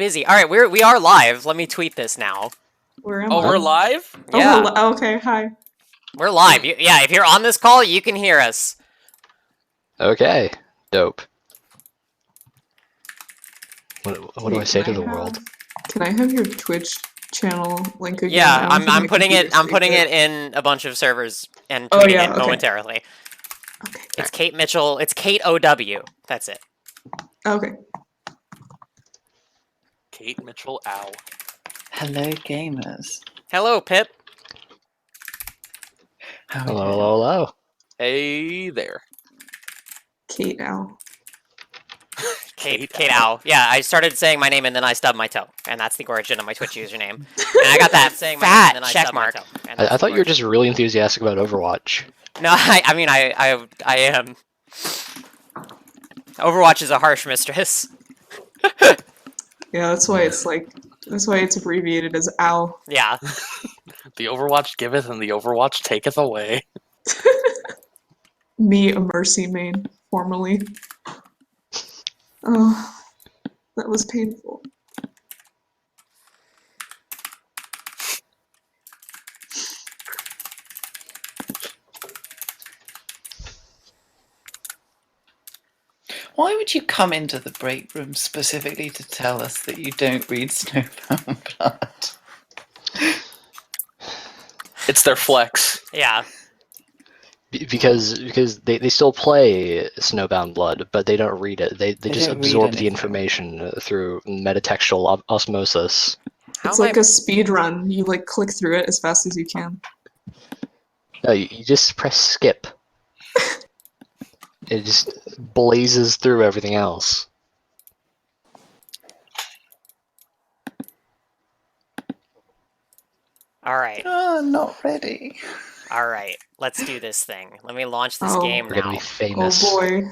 busy. All right, we are live. Let me tweet this now. Where am Oh, I? we're live? Yeah. Oh, okay, hi. We're live. Yeah, if you're on this call, you can hear us. Okay, dope. What do I say to the world? Can I have your Twitch channel link again? Yeah, I don't think I'm my putting it. computer I'm putting saved it in a bunch of servers and Oh, tweeting yeah, it okay. momentarily. Okay. It's Kate Mitchell. It's Kate OW. That's it. Okay. Kate Mitchell, ow. Hello, gamers. Hello, Pip. How are you Hello, doing? hello, hello. Hey there. Kate Al. Kate Ow. Yeah, I started saying my name and then I stubbed my toe, and that's the origin of my Twitch username. And I got that saying fat check mark. I thought you were just really enthusiastic about Overwatch. No, I mean I am. Overwatch is a harsh mistress. Yeah, that's why it's abbreviated as Al. Yeah. The Overwatch giveth and the Overwatch taketh away. Me, a Mercy main, formerly. Oh, that was painful. Why would you come into the break room specifically to tell us that you don't read Snowbound Blood? It's their flex. Yeah. Because they still play Snowbound Blood, but they don't read it. They just don't read absorb the anything. information through metatextual osmosis. It's like a speed run. You like click through it as fast as you can. No, you just press skip. It just blazes through everything else. All right. Oh, I'm not ready. All right. Let's do this thing. Let me launch this Oh. game We're gonna now. be famous. Oh boy.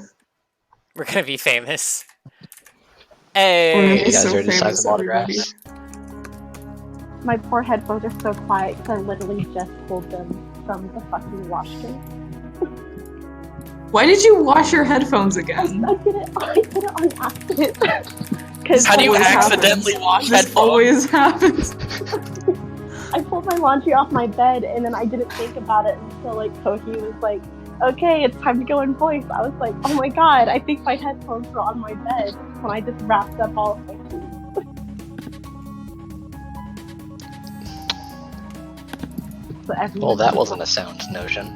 We're gonna be famous. We're Hey. gonna You be guys so ready to sign famous, some autographs? everybody. My poor headphones are so quiet because I literally just pulled them from the fucking wash bin. Why did you wash your headphones again? I did it on accident. How do you always accidentally wash This headphones? always happens. I pulled my laundry off my bed and then I didn't think about it until like Kohi was like, okay, it's time to go in voice. I was like, oh my god, I think my headphones were on my bed when I just wrapped up all of my keys. So Well, that wasn't a sound notion.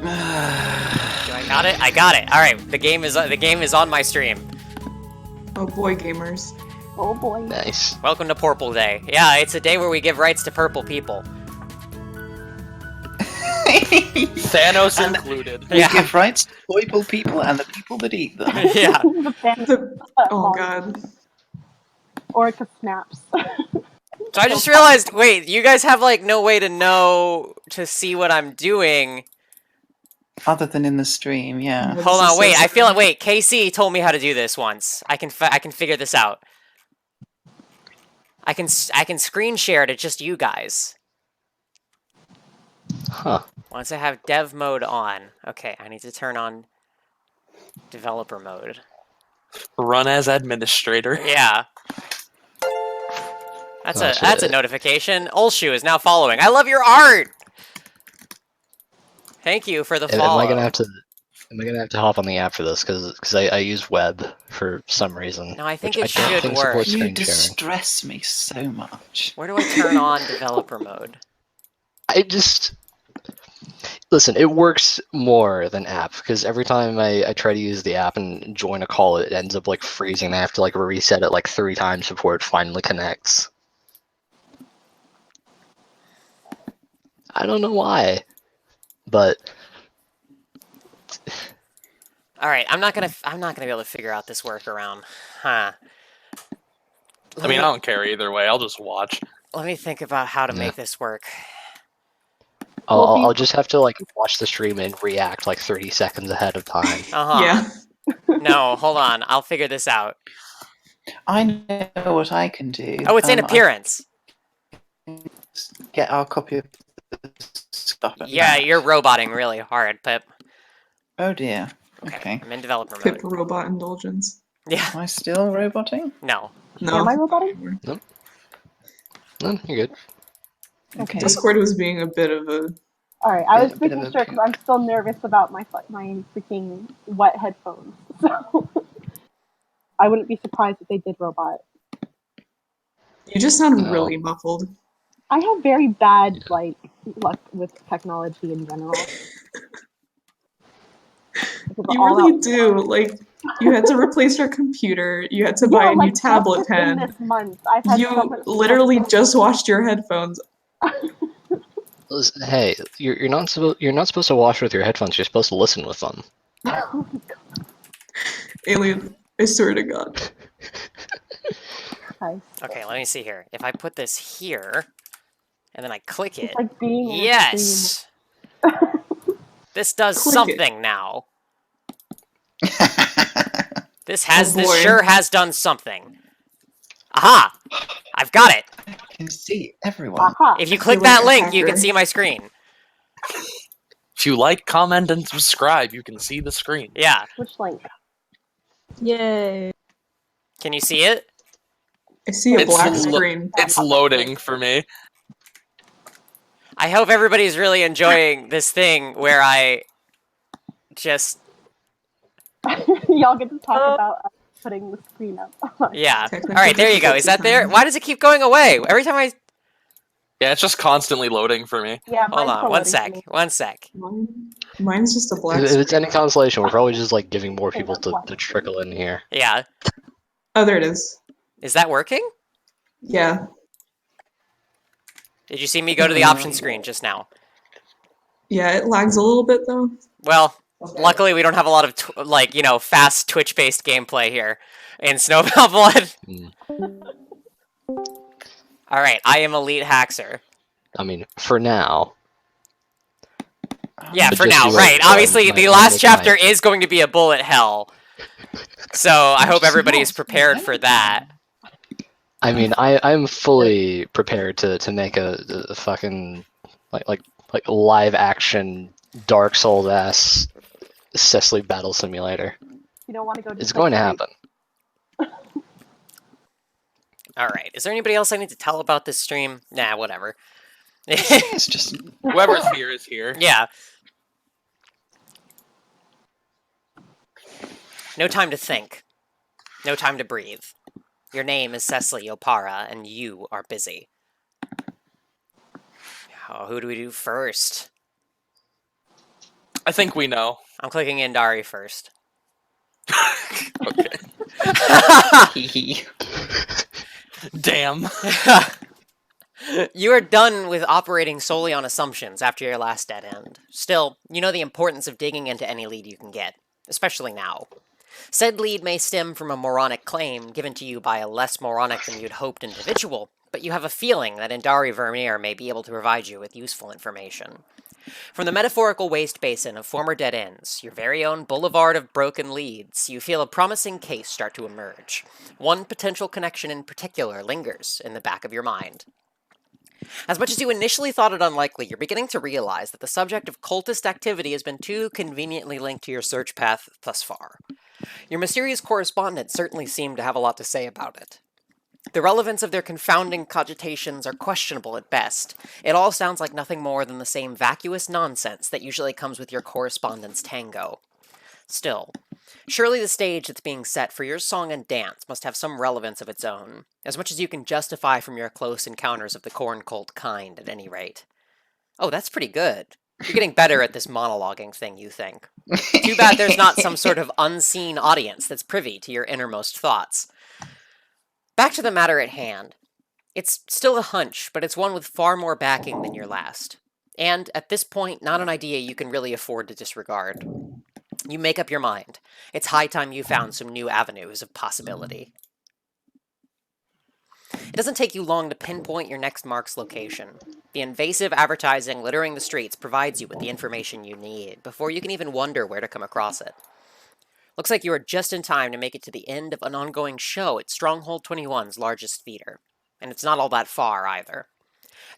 I got it. I got it. All right. The game is on my stream. Oh boy, gamers. Oh boy. Nice. Welcome to Purple Day. Yeah, it's a day where we give rights to purple people. Thanos And- included. We Yeah. give rights to purple people and the people that eat them. Yeah. Oh god. Orca snaps. So I just realized, wait, you guys have like no way to know to see what I'm doing. Other than in the stream, yeah. Hold on, wait. I feel like wait. KC told me how to do this once. I can figure this out. I can screen share to just you guys. Huh. Once I have dev mode on. Okay, I need to turn on developer mode. Run as administrator. Yeah. That's Oh, that's a notification. Olshu is now following. I love your art. Thank you for the Am follow. I gonna have to hop on the app for this? Because I use web for some reason. No, I think which it I don't should think work. supports You screen sharing. distress me so much. Where do I turn on developer mode? Listen, it works more than app, because every time I try to use the app and join a call, it ends up like freezing. I have to like reset it like 3 times before it finally connects. I don't know why, but All right, I'm not gonna be able to figure out this workaround, huh? I mean, I don't care either way. I'll just watch. Let me think about how to Yeah. make this work. I'll just have to like watch the stream and react like 30 seconds ahead of time. Yeah. No, hold on. I'll figure this out. I know what I can do. Oh, it's in appearance. Get our copy of the stuff. at Yeah, that. you're roboting really hard, Pip. Oh dear. Okay, Okay. I'm in developer Pip mode. robot indulgence. Yeah. Am I still roboting? No. No. Am I roboting? No, you're good. Okay. Discord was being a bit of a. Alright, I was Bit of making a sure because I'm still nervous about my freaking wet headphones. So I wouldn't be surprised if they did robot. You just sound No. really muffled. I have very bad luck with technology in general. Because You all really out- do. Like, you had to replace your computer. You had to buy a new just tablet within pen. this month, I've had so You much literally stuff. just washed your headphones. Hey, you're not supposed to watch with your headphones. You're supposed to listen with them. Oh my God, Alien, I swear to God. guys. Okay, let me see here. If I put this here, and then I click it, It's like being in a yes! This does Click it. something now. This boy. sure has done something. Aha! I've got it. I can see everyone. Aha. If you I click feel like that a link, you can hacker. see my screen. If you like, comment, and subscribe, you can see the screen. Yeah. Which link? Yay. Can you see it? I see a It's black lo- screen. It's loading for me. I hope everybody's really enjoying this thing where I just... Y'all get to talk about putting the screen up. Yeah. Technical Alright, there you go. Is that there? difficulty Why does it keep going away? Every time I... Yeah, it's just constantly loading for me. Yeah, Hold mine's on, still one loading sec. for me. One sec. Mine's just a black If it's screen. any consolation, we're probably just like giving more Hey, people that's black to screen. trickle in here. Yeah. Oh, there it is. Is that working? Yeah. Did you see me go to the option screen just now? Yeah, it lags a little bit though. Well, luckily we don't have a lot of, fast Twitch-based gameplay here in Snowbound Blood. Mm. Alright, I am Elite Haxer. I mean, for now. Yeah, But for just now, you wait right. until Obviously, my the last make chapter my- is going to be a bullet hell. So I hope everybody's prepared for that. I mean, I'm fully prepared to make a fucking like live action Dark Souls ass Cecily battle simulator. You don't want to go to It's going to happen. Alright, is there anybody else I need to tell about this stream? Nah, whatever. It's just Whoever's here is here. Yeah. No time to think. No time to breathe. Your name is Cecily Opara, and you are busy. Oh, who do we do first? I think we know. I'm clicking Indari first. Okay. hee hee. Damn. You are done with operating solely on assumptions after your last dead end. Still, you know the importance of digging into any lead you can get, especially now. Said lead may stem from a moronic claim given to you by a less moronic than you'd hoped individual, but you have a feeling that Indari Vermeer may be able to provide you with useful information. From the metaphorical waste basin of former dead ends, your very own boulevard of broken leads, you feel a promising case start to emerge. One potential connection in particular lingers in the back of your mind. As much as you initially thought it unlikely, you're beginning to realize that the subject of cultist activity has been too conveniently linked to your search path thus far. Your mysterious correspondent certainly seemed to have a lot to say about it. The relevance of their confounding cogitations are questionable at best. It all sounds like nothing more than the same vacuous nonsense that usually comes with your correspondence tango. Still, surely the stage that's being set for your song and dance must have some relevance of its own, as much as you can justify from your close encounters of the corn cult kind, at any rate. Oh, that's pretty good. You're getting better at this monologuing thing, you think. Too bad there's not some sort of unseen audience that's privy to your innermost thoughts. Back to the matter at hand. It's still a hunch, but it's one with far more backing than your last. And, at this point, not an idea you can really afford to disregard. You make up your mind. It's high time you found some new avenues of possibility. It doesn't take you long to pinpoint your next mark's location. The invasive advertising littering the streets provides you with the information you need, before you can even wonder where to come across it. Looks like you are just in time to make it to the end of an ongoing show at Stronghold 21's largest theater. And it's not all that far, either.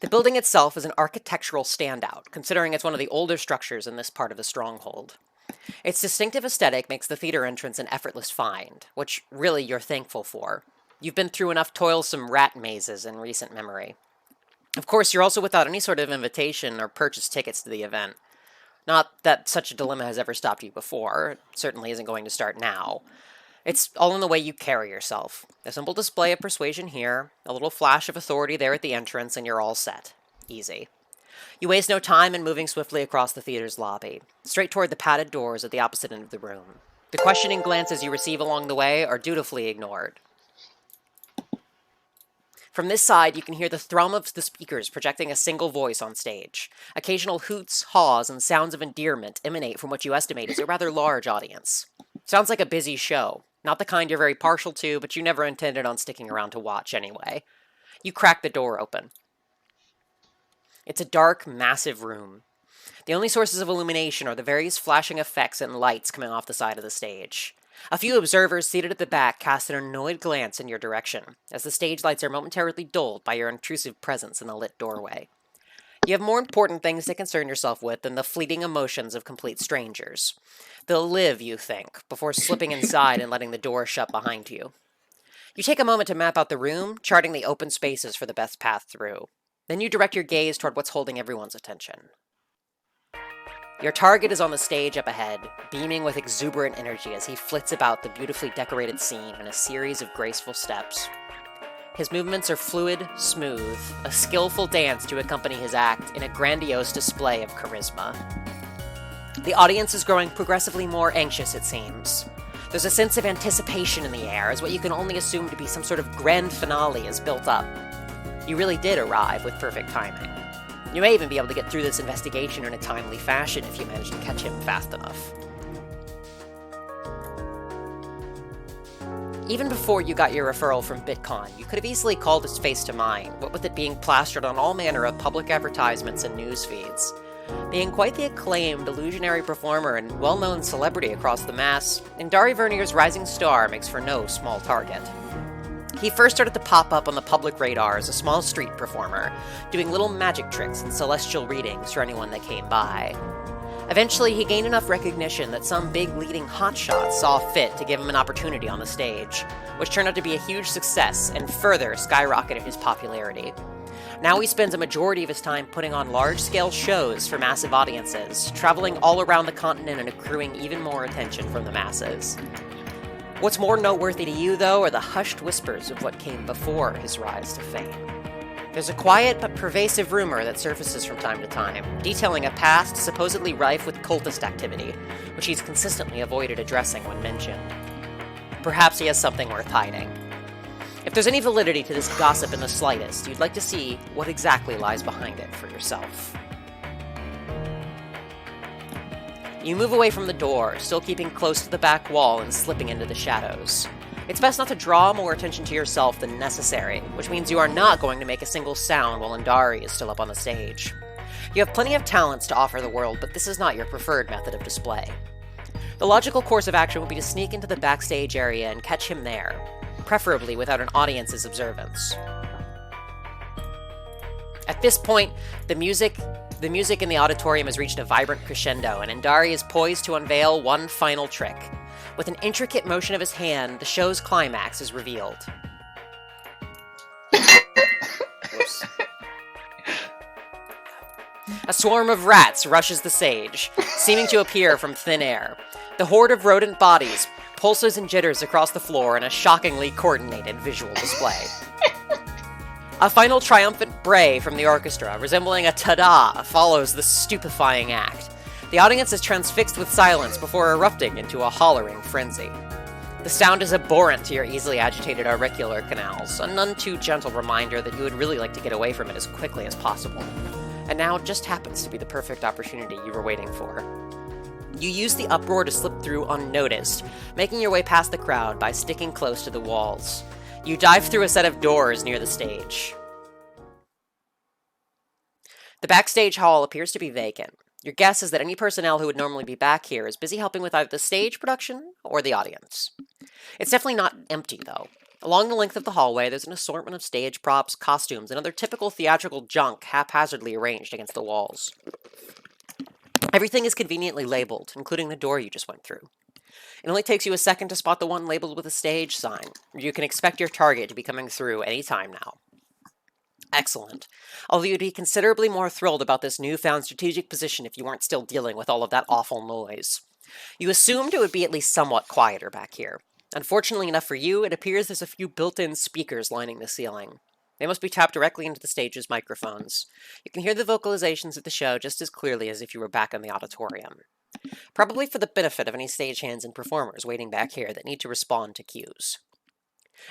The building itself is an architectural standout, considering it's one of the older structures in this part of the Stronghold. Its distinctive aesthetic makes the theater entrance an effortless find, which really you're thankful for. You've been through enough toilsome rat mazes in recent memory. Of course, you're also without any sort of invitation or purchase tickets to the event. Not that such a dilemma has ever stopped you before. It certainly isn't going to start now. It's all in the way you carry yourself. A simple display of persuasion here, a little flash of authority there at the entrance, and you're all set. Easy. You waste no time in moving swiftly across the theater's lobby, straight toward the padded doors at the opposite end of the room. The questioning glances you receive along the way are dutifully ignored. From this side, you can hear the thrum of the speakers projecting a single voice on stage. Occasional hoots, haws, and sounds of endearment emanate from what you estimate is a rather large audience. Sounds like a busy show. Not the kind you're very partial to, but you never intended on sticking around to watch anyway. You crack the door open. It's a dark, massive room. The only sources of illumination are the various flashing effects and lights coming off the side of the stage. A few observers seated at the back cast an annoyed glance in your direction, as the stage lights are momentarily dulled by your intrusive presence in the lit doorway. You have more important things to concern yourself with than the fleeting emotions of complete strangers. They'll live, you think, before slipping inside and letting the door shut behind you. You take a moment to map out the room, charting the open spaces for the best path through. Then you direct your gaze toward what's holding everyone's attention. Your target is on the stage up ahead, beaming with exuberant energy as he flits about the beautifully decorated scene in a series of graceful steps. His movements are fluid, smooth, a skillful dance to accompany his act in a grandiose display of charisma. The audience is growing progressively more anxious, it seems. There's a sense of anticipation in the air as what you can only assume to be some sort of grand finale is built up. You really did arrive with perfect timing. You may even be able to get through this investigation in a timely fashion if you manage to catch him fast enough. Even before you got your referral from BitCon, you could have easily called his face to mind, what with it being plastered on all manner of public advertisements and news feeds. Being quite the acclaimed, illusionary performer and well-known celebrity across the mass, Indari Vernier's rising star makes for no small target. He first started to pop up on the public radar as a small street performer, doing little magic tricks and celestial readings for anyone that came by. Eventually, he gained enough recognition that some big leading hotshots saw fit to give him an opportunity on the stage, which turned out to be a huge success and further skyrocketed his popularity. Now he spends a majority of his time putting on large-scale shows for massive audiences, traveling all around the continent and accruing even more attention from the masses. What's more noteworthy to you, though, are the hushed whispers of what came before his rise to fame. There's a quiet but pervasive rumor that surfaces from time to time, detailing a past supposedly rife with cultist activity, which he's consistently avoided addressing when mentioned. Perhaps he has something worth hiding. If there's any validity to this gossip in the slightest, you'd like to see what exactly lies behind it for yourself. You move away from the door, still keeping close to the back wall and slipping into the shadows. It's best not to draw more attention to yourself than necessary, which means you are not going to make a single sound while Indari is still up on the stage. You have plenty of talents to offer the world, but this is not your preferred method of display. The logical course of action would be to sneak into the backstage area and catch him there, preferably without an audience's observance. At this point, the music in the auditorium has reached a vibrant crescendo, and Indari is poised to unveil one final trick. With an intricate motion of his hand, the show's climax is revealed. A swarm of rats rushes the stage, seeming to appear from thin air. The horde of rodent bodies pulses and jitters across the floor in a shockingly coordinated visual display. A final triumphant bray from the orchestra, resembling a ta-da, follows the stupefying act. The audience is transfixed with silence before erupting into a hollering frenzy. The sound is abhorrent to your easily agitated auricular canals, a none too gentle reminder that you would really like to get away from it as quickly as possible. And now just happens to be the perfect opportunity you were waiting for. You use the uproar to slip through unnoticed, making your way past the crowd by sticking close to the walls. You dive through a set of doors near the stage. The backstage hall appears to be vacant. Your guess is that any personnel who would normally be back here is busy helping with either the stage production or the audience. It's definitely not empty, though. Along the length of the hallway, there's an assortment of stage props, costumes, and other typical theatrical junk haphazardly arranged against the walls. Everything is conveniently labeled, including the door you just went through. It only takes you a second to spot the one labeled with a stage sign. You can expect your target to be coming through any time now. Excellent. Although you'd be considerably more thrilled about this newfound strategic position if you weren't still dealing with all of that awful noise. You assumed it would be at least somewhat quieter back here. Unfortunately enough for you, it appears there's a few built-in speakers lining the ceiling. They must be tapped directly into the stage's microphones. You can hear the vocalizations of the show just as clearly as if you were back in the auditorium. Probably for the benefit of any stagehands and performers waiting back here that need to respond to cues.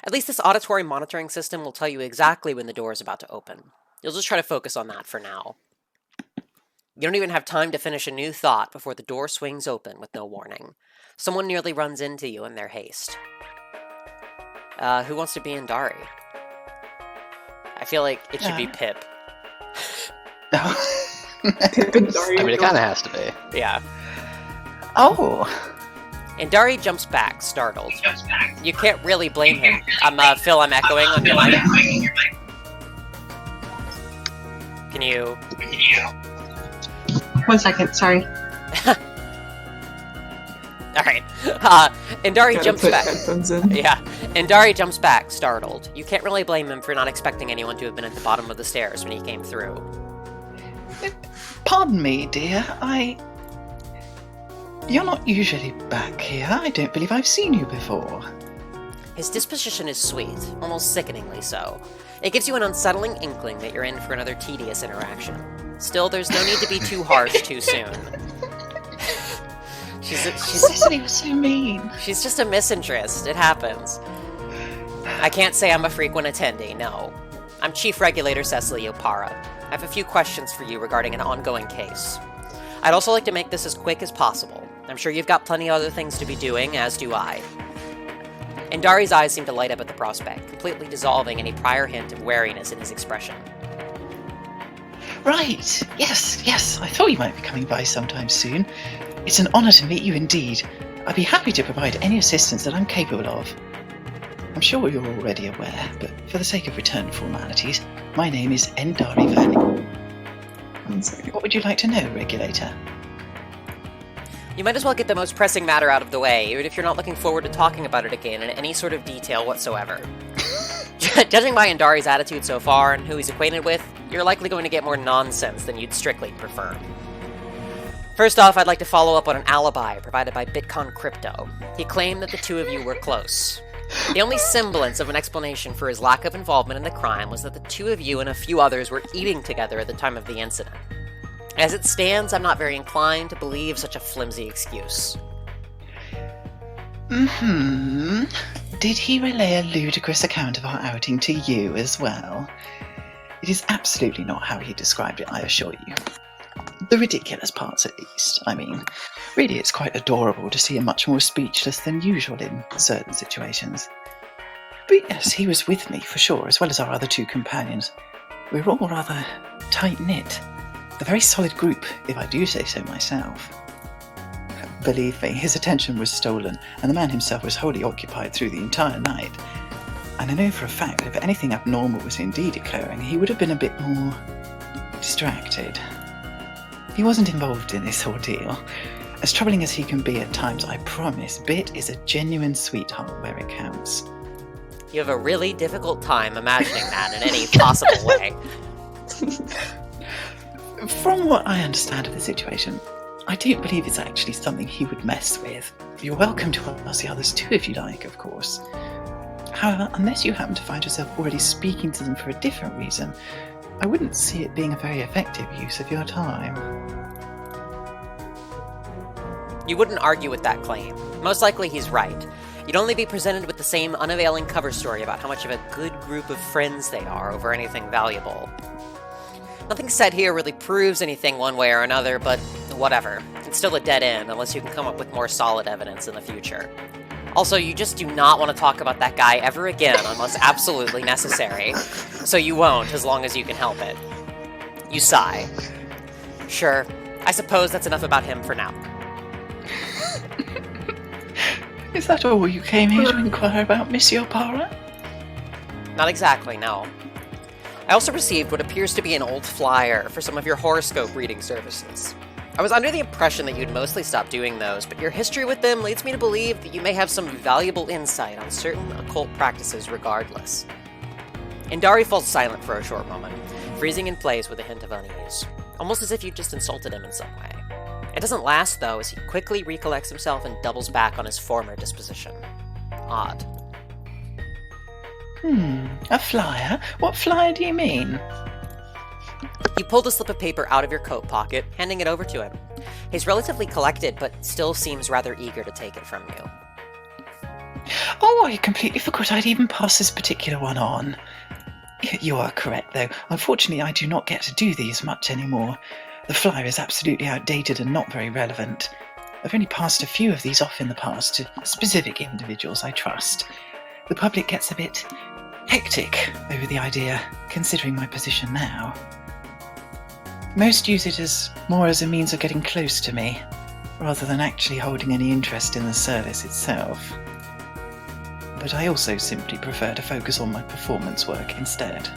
At least this auditory monitoring system will tell you exactly when the door is about to open. You'll just try to focus on that for now. You don't even have time to finish a new thought before the door swings open with no warning. Someone nearly runs into you in their haste. Who wants to be in Dari? I feel like it should be Pip. Pip and Dari. I mean, it kind of has to be. Yeah. Oh. And Dari jumps back, startled. You can't really blame him. Phil, I'm echoing on your mic. Can you... 1 second, sorry. Alright. And Dari Gotta jumps put back. headphones in. Yeah. And Dari jumps back, startled. You can't really blame him for not expecting anyone to have been at the bottom of the stairs when he came through. Pardon me, dear. You're not usually back here. I don't believe I've seen you before. His disposition is sweet, almost sickeningly so. It gives you an unsettling inkling that you're in for another tedious interaction. Still, there's no need to be too harsh too soon. Cecily was so mean. She's just a misinterest. It happens. I can't say I'm a frequent attendee, no. I'm Chief Regulator Cecily Opara. I have a few questions for you regarding an ongoing case. I'd also like to make this as quick as possible. I'm sure you've got plenty of other things to be doing, as do I. And Dari's eyes seem to light up at the prospect, completely dissolving any prior hint of wariness in his expression. Right. Yes. I thought you might be coming by sometime soon. It's an honor to meet you indeed. I'd be happy to provide any assistance that I'm capable of. I'm sure you're already aware, but for the sake of return formalities, my name is Endari Verni. 1 second. What would you like to know, Regulator? You might as well get the most pressing matter out of the way, even if you're not looking forward to talking about it again in any sort of detail whatsoever. Judging by Endari's attitude so far and who he's acquainted with, you're likely going to get more nonsense than you'd strictly prefer. First off, I'd like to follow up on an alibi provided by Bitcoin Crypto. He claimed that the two of you were close. The only semblance of an explanation for his lack of involvement in the crime was that the two of you and a few others were eating together at the time of the incident. As it stands, I'm not very inclined to believe such a flimsy excuse. Did he relay a ludicrous account of our outing to you as well? It is absolutely not how he described it, I assure you. The ridiculous parts, at least. I mean, really it's quite adorable to see him much more speechless than usual in certain situations. But yes, he was with me, for sure, as well as our other two companions. We were all rather tight-knit. A very solid group, if I do say so myself. Believe me, his attention was stolen, and the man himself was wholly occupied through the entire night. And I know for a fact that if anything abnormal was indeed occurring, he would have been a bit more distracted. He wasn't involved in this ordeal. As troubling as he can be at times, I promise, Bit is a genuine sweetheart where it counts. You have a really difficult time imagining that in any possible way. From what I understand of the situation, I don't believe it's actually something he would mess with. You're welcome to ask the others too if you like, of course. However, unless you happen to find yourself already speaking to them for a different reason, I wouldn't see it being a very effective use of your time. You wouldn't argue with that claim. Most likely he's right. You'd only be presented with the same unavailing cover story about how much of a good group of friends they are over anything valuable. Nothing said here really proves anything one way or another, but whatever. It's still a dead end unless you can come up with more solid evidence in the future. Also, you just do not want to talk about that guy ever again unless absolutely necessary, so you won't as long as you can help it. You sigh. Sure, I suppose that's enough about him for now. Is that all you came here to inquire about, Monsieur Para? Not exactly, no. I also received what appears to be an old flyer for some of your horoscope reading services. I was under the impression that you'd mostly stopped doing those, but your history with them leads me to believe that you may have some valuable insight on certain occult practices regardless. Indari falls silent for a short moment, freezing in place with a hint of unease, almost as if you just insulted him in some way. It doesn't last, though, as he quickly recollects himself and doubles back on his former disposition. Odd. A flyer? What flyer do you mean? You pulled a slip of paper out of your coat pocket, handing it over to him. He's relatively collected, but still seems rather eager to take it from you. Oh, I completely forgot I'd even passed this particular one on. You are correct, though. Unfortunately, I do not get to do these much anymore. The flyer is absolutely outdated and not very relevant. I've only passed a few of these off in the past to specific individuals I trust. The public gets a bit hectic over the idea, considering my position now. Most use it more as a means of getting close to me, rather than actually holding any interest in the service itself. But I also simply prefer to focus on my performance work instead.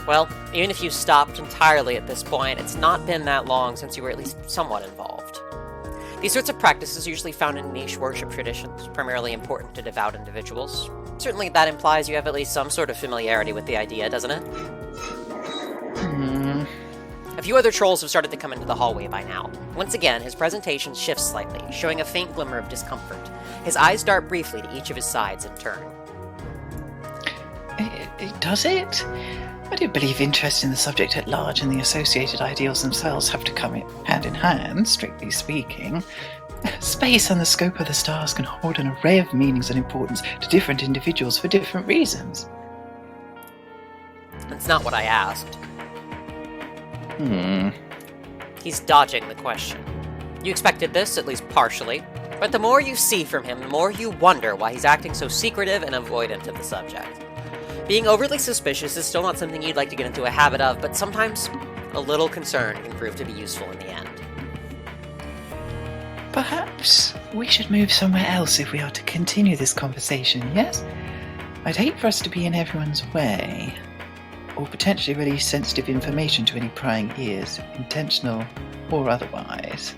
Well, even if you stopped entirely at this point, it's not been that long since you were at least somewhat involved. These sorts of practices are usually found in niche worship traditions, primarily important to devout individuals. Certainly that implies you have at least some sort of familiarity with the idea, doesn't it? A few other trolls have started to come into the hallway by now. Once again, his presentation shifts slightly, showing a faint glimmer of discomfort. His eyes dart briefly to each of his sides in turn. Does it? I do believe interest in the subject at large and the associated ideals themselves have to come hand in hand, strictly speaking. Space and the scope of the stars can hold an array of meanings and importance to different individuals for different reasons. That's not what I asked. Hmm. He's dodging the question. You expected this, at least partially, but the more you see from him, the more you wonder why he's acting so secretive and avoidant of the subject. Being overly suspicious is still not something you'd like to get into a habit of, but sometimes a little concern can prove to be useful in the end. Perhaps we should move somewhere else if we are to continue this conversation, yes? I'd hate for us to be in everyone's way, or potentially release sensitive information to any prying ears, intentional or otherwise.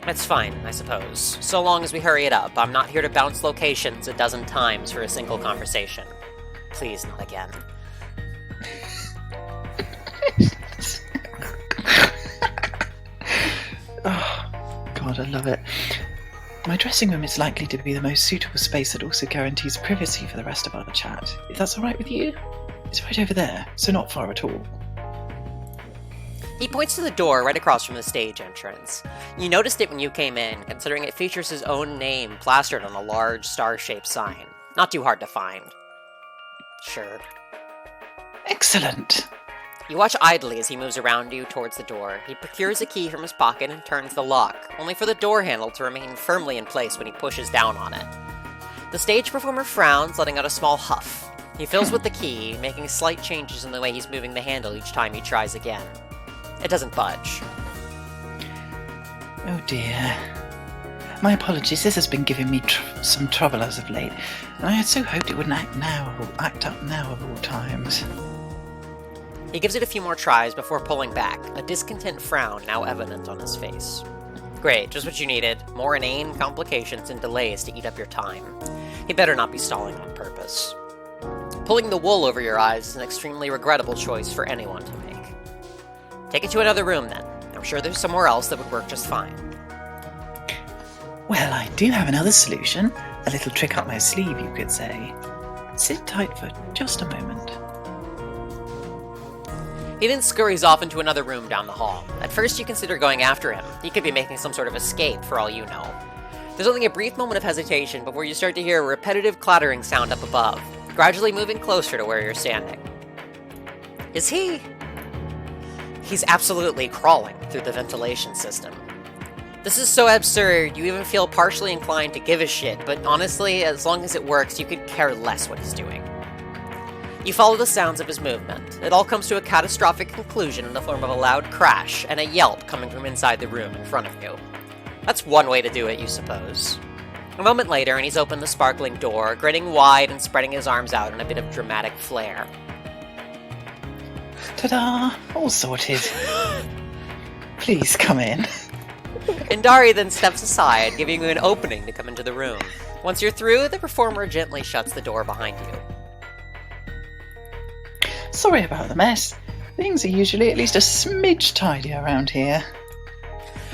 That's fine, I suppose. So long as we hurry it up. I'm not here to bounce locations a dozen times for a single conversation. Please, not again. Oh, God, I love it. My dressing room is likely to be the most suitable space that also guarantees privacy for the rest of our chat. If that's alright with you? It's right over there, so not far at all. He points to the door right across from the stage entrance. You noticed it when you came in, considering it features his own name plastered on a large star-shaped sign. Not too hard to find. Sure. Excellent! You watch idly as he moves around you towards the door. He procures a key from his pocket and turns the lock, only for the door handle to remain firmly in place when he pushes down on it. The stage performer frowns, letting out a small huff. He fills with the key, making slight changes in the way he's moving the handle each time he tries again. It doesn't budge. Oh dear. My apologies, this has been giving me some trouble as of late, and I had so hoped it wouldn't act up now of all times. He gives it a few more tries before pulling back, a discontent frown now evident on his face. Great, just what you needed. More inane complications and delays to eat up your time. He better not be stalling on purpose. Pulling the wool over your eyes is an extremely regrettable choice for anyone to make. Take it to another room then. I'm sure there's somewhere else that would work just fine. Well, I do have another solution. A little trick up my sleeve, you could say. Sit tight for just a moment. He then scurries off into another room down the hall. At first you consider going after him. He could be making some sort of escape for all you know. There's only a brief moment of hesitation before you start to hear a repetitive clattering sound up above, gradually moving closer to where you're standing. Is he? He's absolutely crawling through the ventilation system. This is so absurd, you even feel partially inclined to give a shit, but honestly, as long as it works, you could care less what he's doing. You follow the sounds of his movement. It all comes to a catastrophic conclusion in the form of a loud crash and a yelp coming from inside the room in front of you. That's one way to do it, you suppose. A moment later, and he's opened the sparkling door, grinning wide and spreading his arms out in a bit of dramatic flair. Ta-da! All sorted. Please come in. Indari then steps aside, giving you an opening to come into the room. Once you're through, the performer gently shuts the door behind you. Sorry about the mess. Things are usually at least a smidge tidier around here.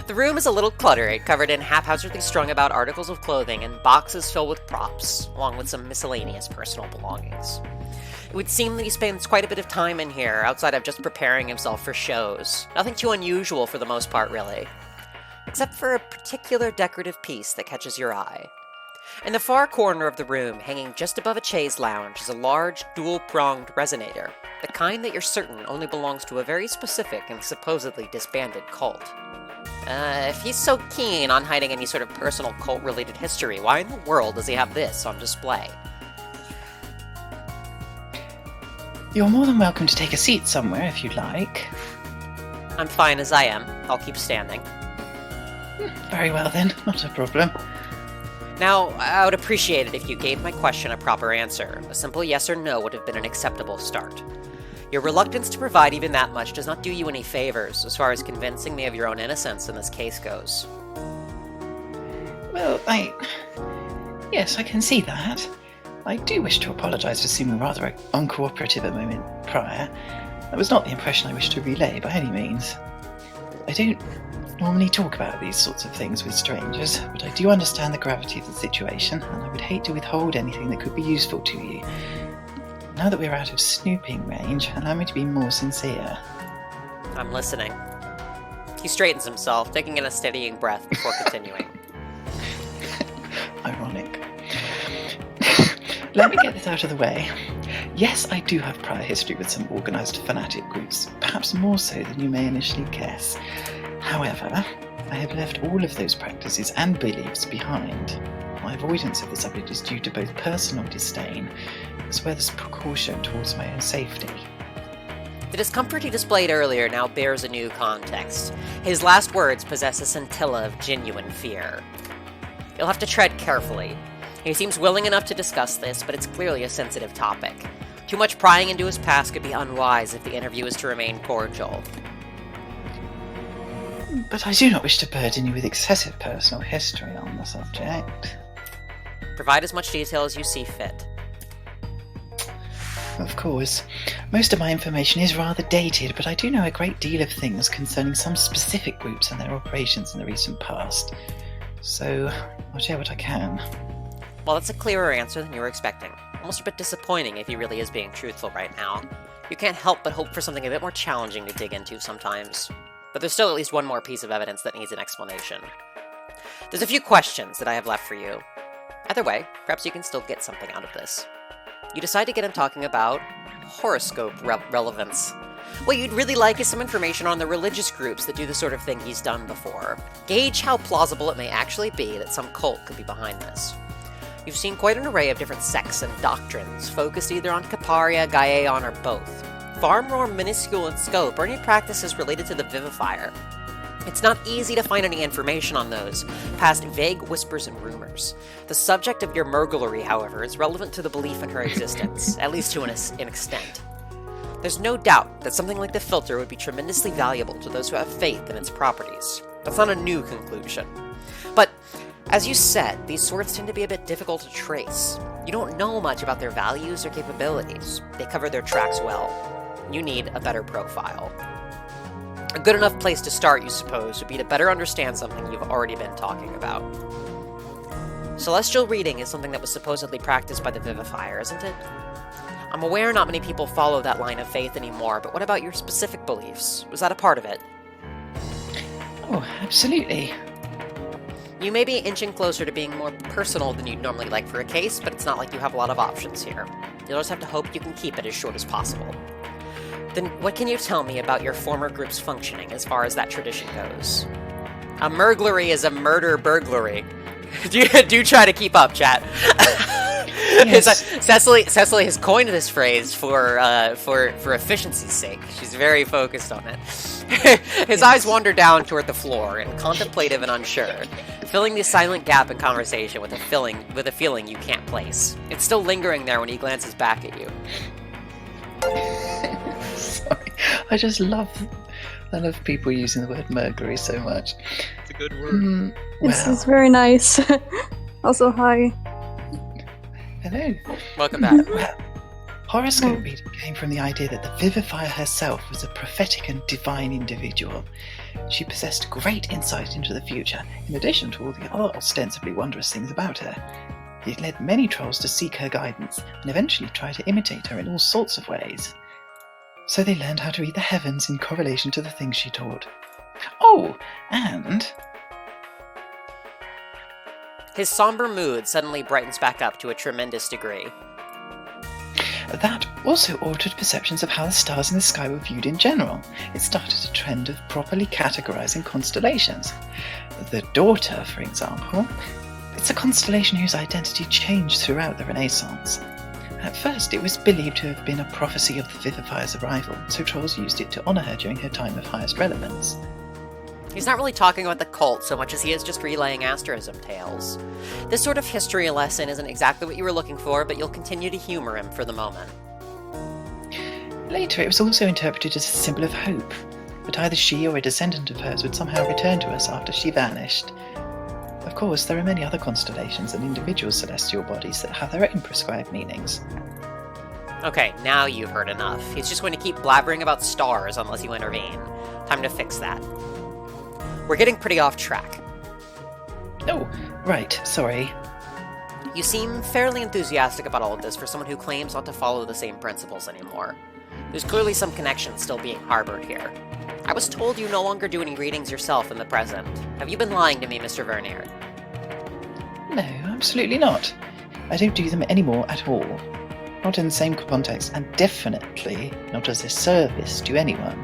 The room is a little cluttered, covered in haphazardly strung about articles of clothing and boxes filled with props, along with some miscellaneous personal belongings. It would seem that he spends quite a bit of time in here, outside of just preparing himself for shows. Nothing too unusual for the most part, really. Except for a particular decorative piece that catches your eye. In the far corner of the room, hanging just above a chaise lounge, is a large, dual-pronged resonator, the kind that you're certain only belongs to a very specific and supposedly disbanded cult. If he's so keen on hiding any sort of personal cult-related history, why in the world does he have this on display? You're more than welcome to take a seat somewhere if you'd like. I'm fine as I am. I'll keep standing. Very well then, not a problem. Now, I would appreciate it if you gave my question a proper answer. A simple yes or no would have been an acceptable start. Your reluctance to provide even that much does not do you any favors, as far as convincing me of your own innocence in this case goes. Well, yes, I can see that. I do wish to apologise for seeming rather uncooperative a moment prior. That was not the impression I wish to relay by any means. I don't normally talk about these sorts of things with strangers, but I do understand the gravity of the situation, and I would hate to withhold anything that could be useful to you. Now that we're out of snooping range, allow me to be more sincere. I'm listening. He straightens himself, taking in a steadying breath before continuing. Ironic. Let me get this out of the way. Yes, I do have prior history with some organised fanatic groups, perhaps more so than you may initially guess. However, I have left all of those practices and beliefs behind. My avoidance of the subject is due to both personal disdain as well as precaution towards my own safety. The discomfort he displayed earlier now bears a new context. His last words possess a scintilla of genuine fear. You'll have to tread carefully. He seems willing enough to discuss this, but it's clearly a sensitive topic. Too much prying into his past could be unwise if the interview is to remain cordial. But I do not wish to burden you with excessive personal history on the subject. Provide as much detail as you see fit. Of course. Most of my information is rather dated, but I do know a great deal of things concerning some specific groups and their operations in the recent past. So, I'll share what I can. Well, that's a clearer answer than you were expecting. Almost a bit disappointing if he really is being truthful right now. You can't help but hope for something a bit more challenging to dig into sometimes. But there's still at least one more piece of evidence that needs an explanation. There's a few questions that I have left for you. Either way, perhaps you can still get something out of this. You decide to get him talking about horoscope relevance. What you'd really like is some information on the religious groups that do the sort of thing he's done before. Gauge how plausible it may actually be that some cult could be behind this. You've seen quite an array of different sects and doctrines, focused either on Caparia, Gaiaon, or both. Far more minuscule in scope are any practices related to the Vivifier. It's not easy to find any information on those, past vague whispers and rumors. The subject of your murglery, however, is relevant to the belief in her existence, at least to an extent. There's no doubt that something like the filter would be tremendously valuable to those who have faith in its properties. That's not a new conclusion. But, as you said, these sorts tend to be a bit difficult to trace. You don't know much about their values or capabilities. They cover their tracks well. You need a better profile. A good enough place to start, you suppose, would be to better understand something you've already been talking about. Celestial reading is something that was supposedly practiced by the Vivifier, isn't it? I'm aware not many people follow that line of faith anymore, but what about your specific beliefs? Was that a part of it? Oh, absolutely. You may be inching closer to being more personal than you'd normally like for a case, but it's not like you have a lot of options here. You'll just have to hope you can keep it as short as possible. Then what can you tell me about your former group's functioning as far as that tradition goes? A murglery is a murder burglary. do try to keep up, chat. Yes. Cecily has coined this phrase for efficiency's sake. She's very focused on it. His eyes wander down toward the floor, and contemplative and unsure, filling the silent gap in conversation with a feeling you can't place. It's still lingering there when he glances back at you. Sorry, I just love I love people using the word Mercury so much. It's a good word. It's very nice. Also, hi. Hello. Welcome back. Well, horoscope reading came from the idea that the Vivifier herself was a prophetic and divine individual. She possessed great insight into the future, in addition to all the other ostensibly wondrous things about her. It led many trolls to seek her guidance, and eventually try to imitate her in all sorts of ways. So they learned how to read the heavens in correlation to the things she taught. Oh, and... His somber mood suddenly brightens back up to a tremendous degree. that also altered perceptions of how the stars in the sky were viewed in general. It started a trend of properly categorizing constellations. The Daughter, for example, it's a constellation whose identity changed throughout the Renaissance. At first, it was believed to have been a prophecy of the Vivifier's arrival, so trolls used it to honor her during her time of highest relevance. He's not really talking about the cult so much as he is just relaying asterism tales. This sort of history lesson isn't exactly what you were looking for, but you'll continue to humor him for the moment. Later, it was also interpreted as a symbol of hope, that either she or a descendant of hers would somehow return to us after she vanished. Of course, there are many other constellations and individual celestial bodies that have their own prescribed meanings. Okay, now you've heard enough. He's just going to keep blabbering about stars unless you intervene. Time to fix that. We're getting pretty off track. Oh, right, sorry. You seem fairly enthusiastic about all of this for someone who claims not to follow the same principles anymore. There's clearly some connection still being harbored here. I was told you no longer do any readings yourself in the present. Have you been lying to me, Mr. Vernier? No, absolutely not. I don't do them anymore at all. Not in the same context, and definitely not as a service to anyone,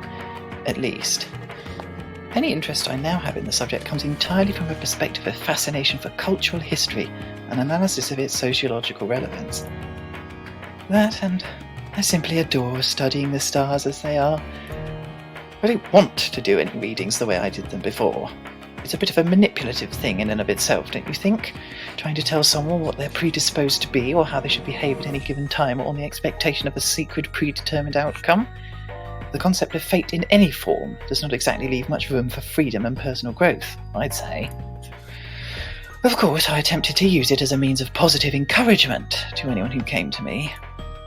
at least. Any interest I now have in the subject comes entirely from a perspective of fascination for cultural history and analysis of its sociological relevance. That, and I simply adore studying the stars as they are. I don't want to do any readings the way I did them before. It's a bit of a manipulative thing in and of itself, don't you think? Trying to tell someone what they're predisposed to be or how they should behave at any given time on the expectation of a secret predetermined outcome. The concept of fate in any form does not exactly leave much room for freedom and personal growth, I'd say. Of course, I attempted to use it as a means of positive encouragement to anyone who came to me,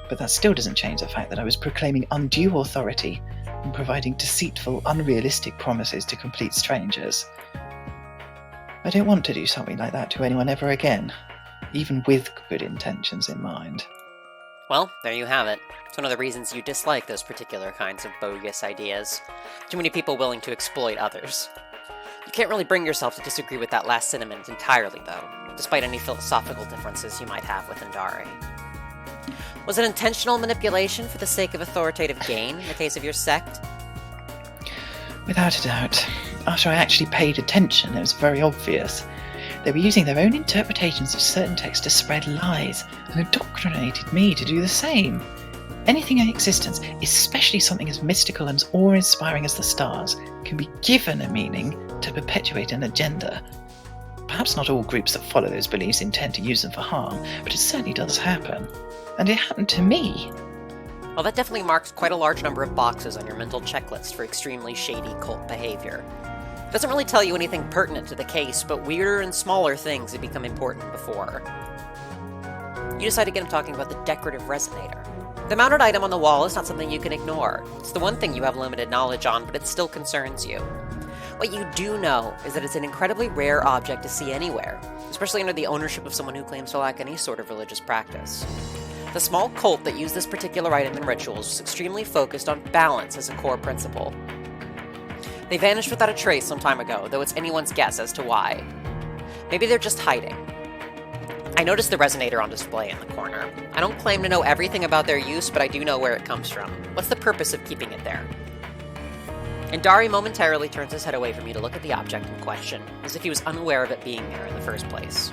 but that still doesn't change the fact that I was proclaiming undue authority and providing deceitful, unrealistic promises to complete strangers. I don't want to do something like that to anyone ever again, even with good intentions in mind. Well, there you have it. It's one of the reasons you dislike those particular kinds of bogus ideas. Too many people willing to exploit others. You can't really bring yourself to disagree with that last sentiment entirely, though, despite any philosophical differences you might have with Indari. Was it intentional manipulation for the sake of authoritative gain in the case of your sect? Without a doubt. After I actually paid attention, it was very obvious. They were using their own interpretations of certain texts to spread lies, and indoctrinated me to do the same. Anything in existence, especially something as mystical and awe-inspiring as the stars, can be given a meaning to perpetuate an agenda. Perhaps not all groups that follow those beliefs intend to use them for harm, but it certainly does happen. And it happened to me. Well, that definitely marks quite a large number of boxes on your mental checklist for extremely shady cult behavior. It doesn't really tell you anything pertinent to the case, but weirder and smaller things had become important before. You decide to get him talking about the decorative resonator. The mounted item on the wall is not something you can ignore. It's the one thing you have limited knowledge on, but it still concerns you. What you do know is that it's an incredibly rare object to see anywhere, especially under the ownership of someone who claims to lack any sort of religious practice. The small cult that used this particular item in rituals was extremely focused on balance as a core principle. They vanished without a trace some time ago, though it's anyone's guess as to why. Maybe they're just hiding. I noticed the resonator on display in the corner. I don't claim to know everything about their use, but I do know where it comes from. What's the purpose of keeping it there? Indari momentarily turns his head away from you to look at the object in question, as if he was unaware of it being there in the first place.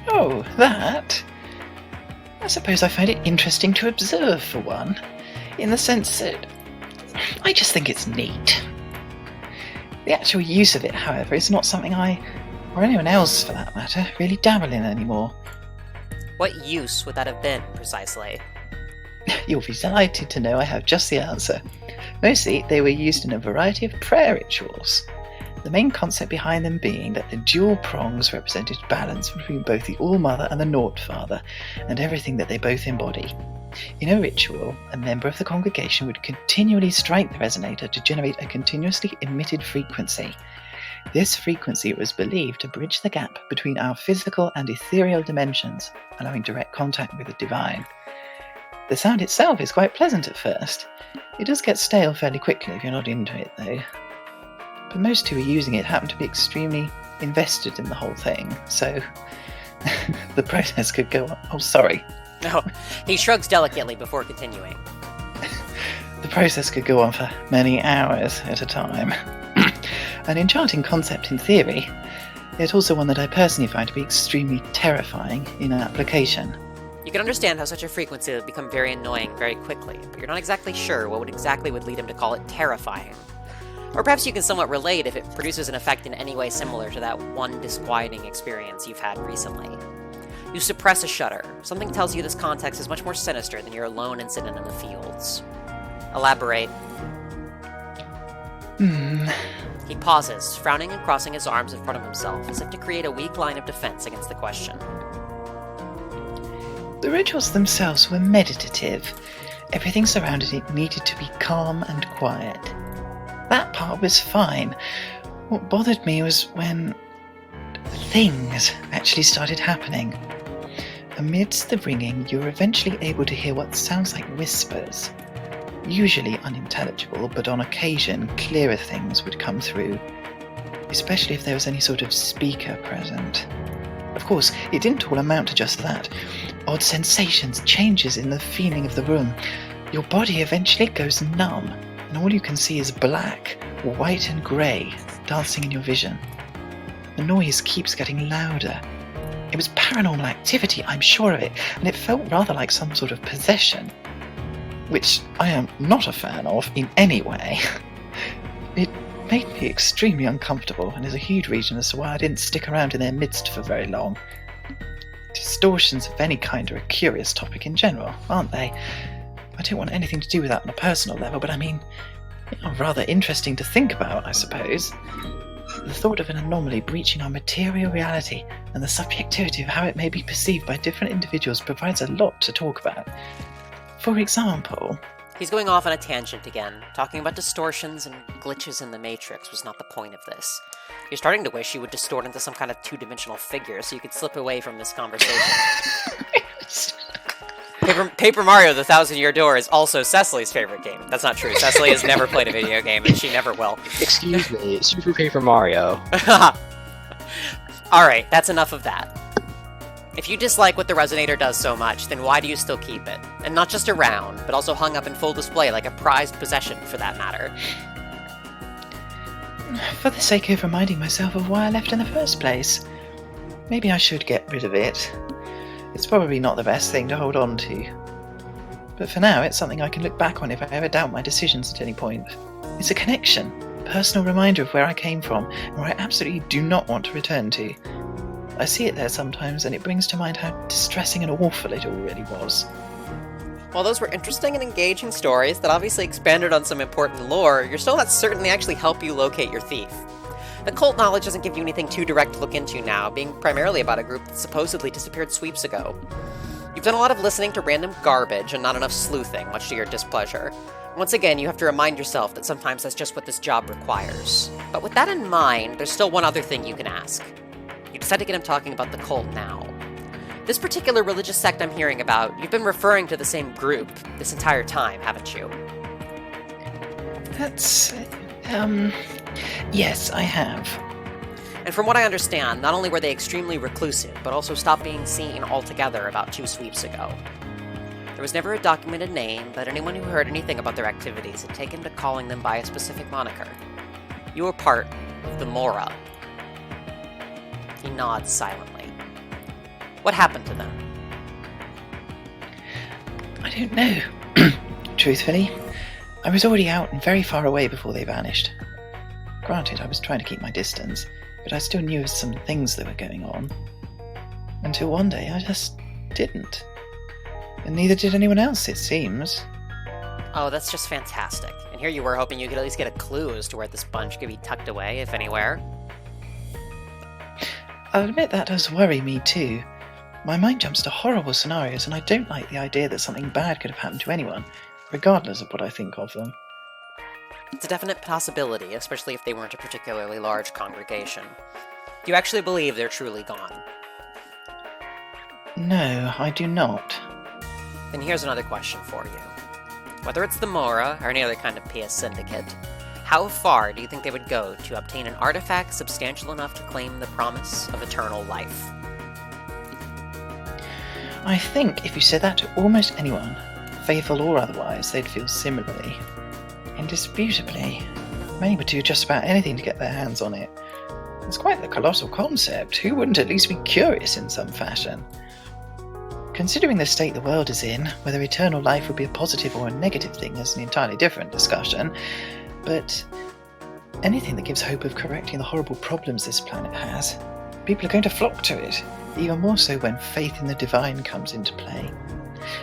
Oh, that? I suppose I find it interesting to observe, for one, in the sense that I just think it's neat. The actual use of it, however, is not something I, or anyone else for that matter, really dabble in anymore. What use would that have been, precisely? You'll be delighted to know I have just the answer. Mostly, they were used in a variety of prayer rituals. The main concept behind them being that the dual prongs represented balance between both the All-Mother and the Naught Father, and everything that they both embody. In a ritual, a member of the congregation would continually strike the resonator to generate a continuously emitted frequency. This frequency was believed to bridge the gap between our physical and ethereal dimensions, allowing direct contact with the divine. The sound itself is quite pleasant at first. It does get stale fairly quickly if you're not into it, though. But most who are using it happen to be extremely invested in the whole thing, so the process could go on. Oh, sorry. No, he shrugs delicately before continuing. The process could go on for many hours at a time. An enchanting concept in theory, yet also one that I personally find to be extremely terrifying in application. You can understand how such a frequency would become very annoying very quickly, but you're not exactly sure what would lead him to call it terrifying. Or perhaps you can somewhat relate if it produces an effect in any way similar to that one disquieting experience you've had recently. You suppress a shudder. Something tells you this context is much more sinister than your alone incident in the fields. Elaborate. He pauses, frowning and crossing his arms in front of himself, as if to create a weak line of defense against the question. The rituals themselves were meditative. Everything surrounding it needed to be calm and quiet. That part was fine. What bothered me was when things actually started happening. Amidst the ringing, you were eventually able to hear what sounds like whispers. Usually unintelligible, but on occasion clearer things would come through, especially if there was any sort of speaker present. Of course, it didn't all amount to just that. Odd sensations, changes in the feeling of the room. Your body eventually goes numb, and all you can see is black, white and grey, dancing in your vision. The noise keeps getting louder. It was paranormal activity, I'm sure of it, and it felt rather like some sort of possession, which I am not a fan of in any way. It made me extremely uncomfortable, and is a huge reason as to why I didn't stick around in their midst for very long. Distortions of any kind are a curious topic in general, aren't they? I don't want anything to do with that on a personal level, but I mean, rather interesting to think about, I suppose. The thought of an anomaly breaching our material reality and the subjectivity of how it may be perceived by different individuals provides a lot to talk about. For example... He's going off on a tangent again. Talking about distortions and glitches in the Matrix was not the point of this. You're starting to wish you would distort into some kind of two-dimensional figure so you could slip away from this conversation. Paper Mario: The Thousand-Year Door is also Cecily's favorite game. That's not true. Cecily has never played a video game, and she never will. Excuse me, Super Paper Mario. Alright, that's enough of that. If you dislike what the Resonator does so much, then why do you still keep it? And not just around, but also hung up in full display like a prized possession, for that matter. For the sake of reminding myself of why I left in the first place. Maybe I should get rid of it. It's probably not the best thing to hold on to. But for now, it's something I can look back on if I ever doubt my decisions at any point. It's a connection, a personal reminder of where I came from, and where I absolutely do not want to return to. I see it there sometimes, and it brings to mind how distressing and awful it all really was. While those were interesting and engaging stories that obviously expanded on some important lore, you're still not certain they actually help you locate your thief. The cult knowledge doesn't give you anything too direct to look into now, being primarily about a group that supposedly disappeared sweeps ago. You've done a lot of listening to random garbage and not enough sleuthing, much to your displeasure. Once again, you have to remind yourself that sometimes that's just what this job requires. But with that in mind, there's still one other thing you can ask. You decide to get him talking about the cult now. This particular religious sect I'm hearing about, you've been referring to the same group this entire time, haven't you? That's... Yes, I have. And from what I understand, not only were they extremely reclusive, but also stopped being seen altogether about 2 sweeps ago. There was never a documented name, but anyone who heard anything about their activities had taken to calling them by a specific moniker. You were part of the Morra. He nods silently. What happened to them? I don't know. Truthfully, I was already out and very far away before they vanished. Granted, I was trying to keep my distance, but I still knew of some things that were going on. Until one day I just didn't. And neither did anyone else, it seems. Oh, that's just fantastic. And here you were hoping you could at least get a clue as to where this bunch could be tucked away, if anywhere. I'll admit that does worry me too. My mind jumps to horrible scenarios, and I don't like the idea that something bad could have happened to anyone, regardless of what I think of them. It's a definite possibility, especially if they weren't a particularly large congregation. Do you actually believe they're truly gone? No, I do not. Then here's another question for you. Whether it's the Morra or any other kind of PS syndicate, how far do you think they would go to obtain an artifact substantial enough to claim the promise of eternal life? I think if you said that to almost anyone, faithful or otherwise, they'd feel similarly. Indisputably, many would do just about anything to get their hands on it. It's quite the colossal concept. Who wouldn't at least be curious in some fashion? Considering the state the world is in, whether eternal life would be a positive or a negative thing is an entirely different discussion, but anything that gives hope of correcting the horrible problems this planet has, people are going to flock to it, even more so when faith in the divine comes into play.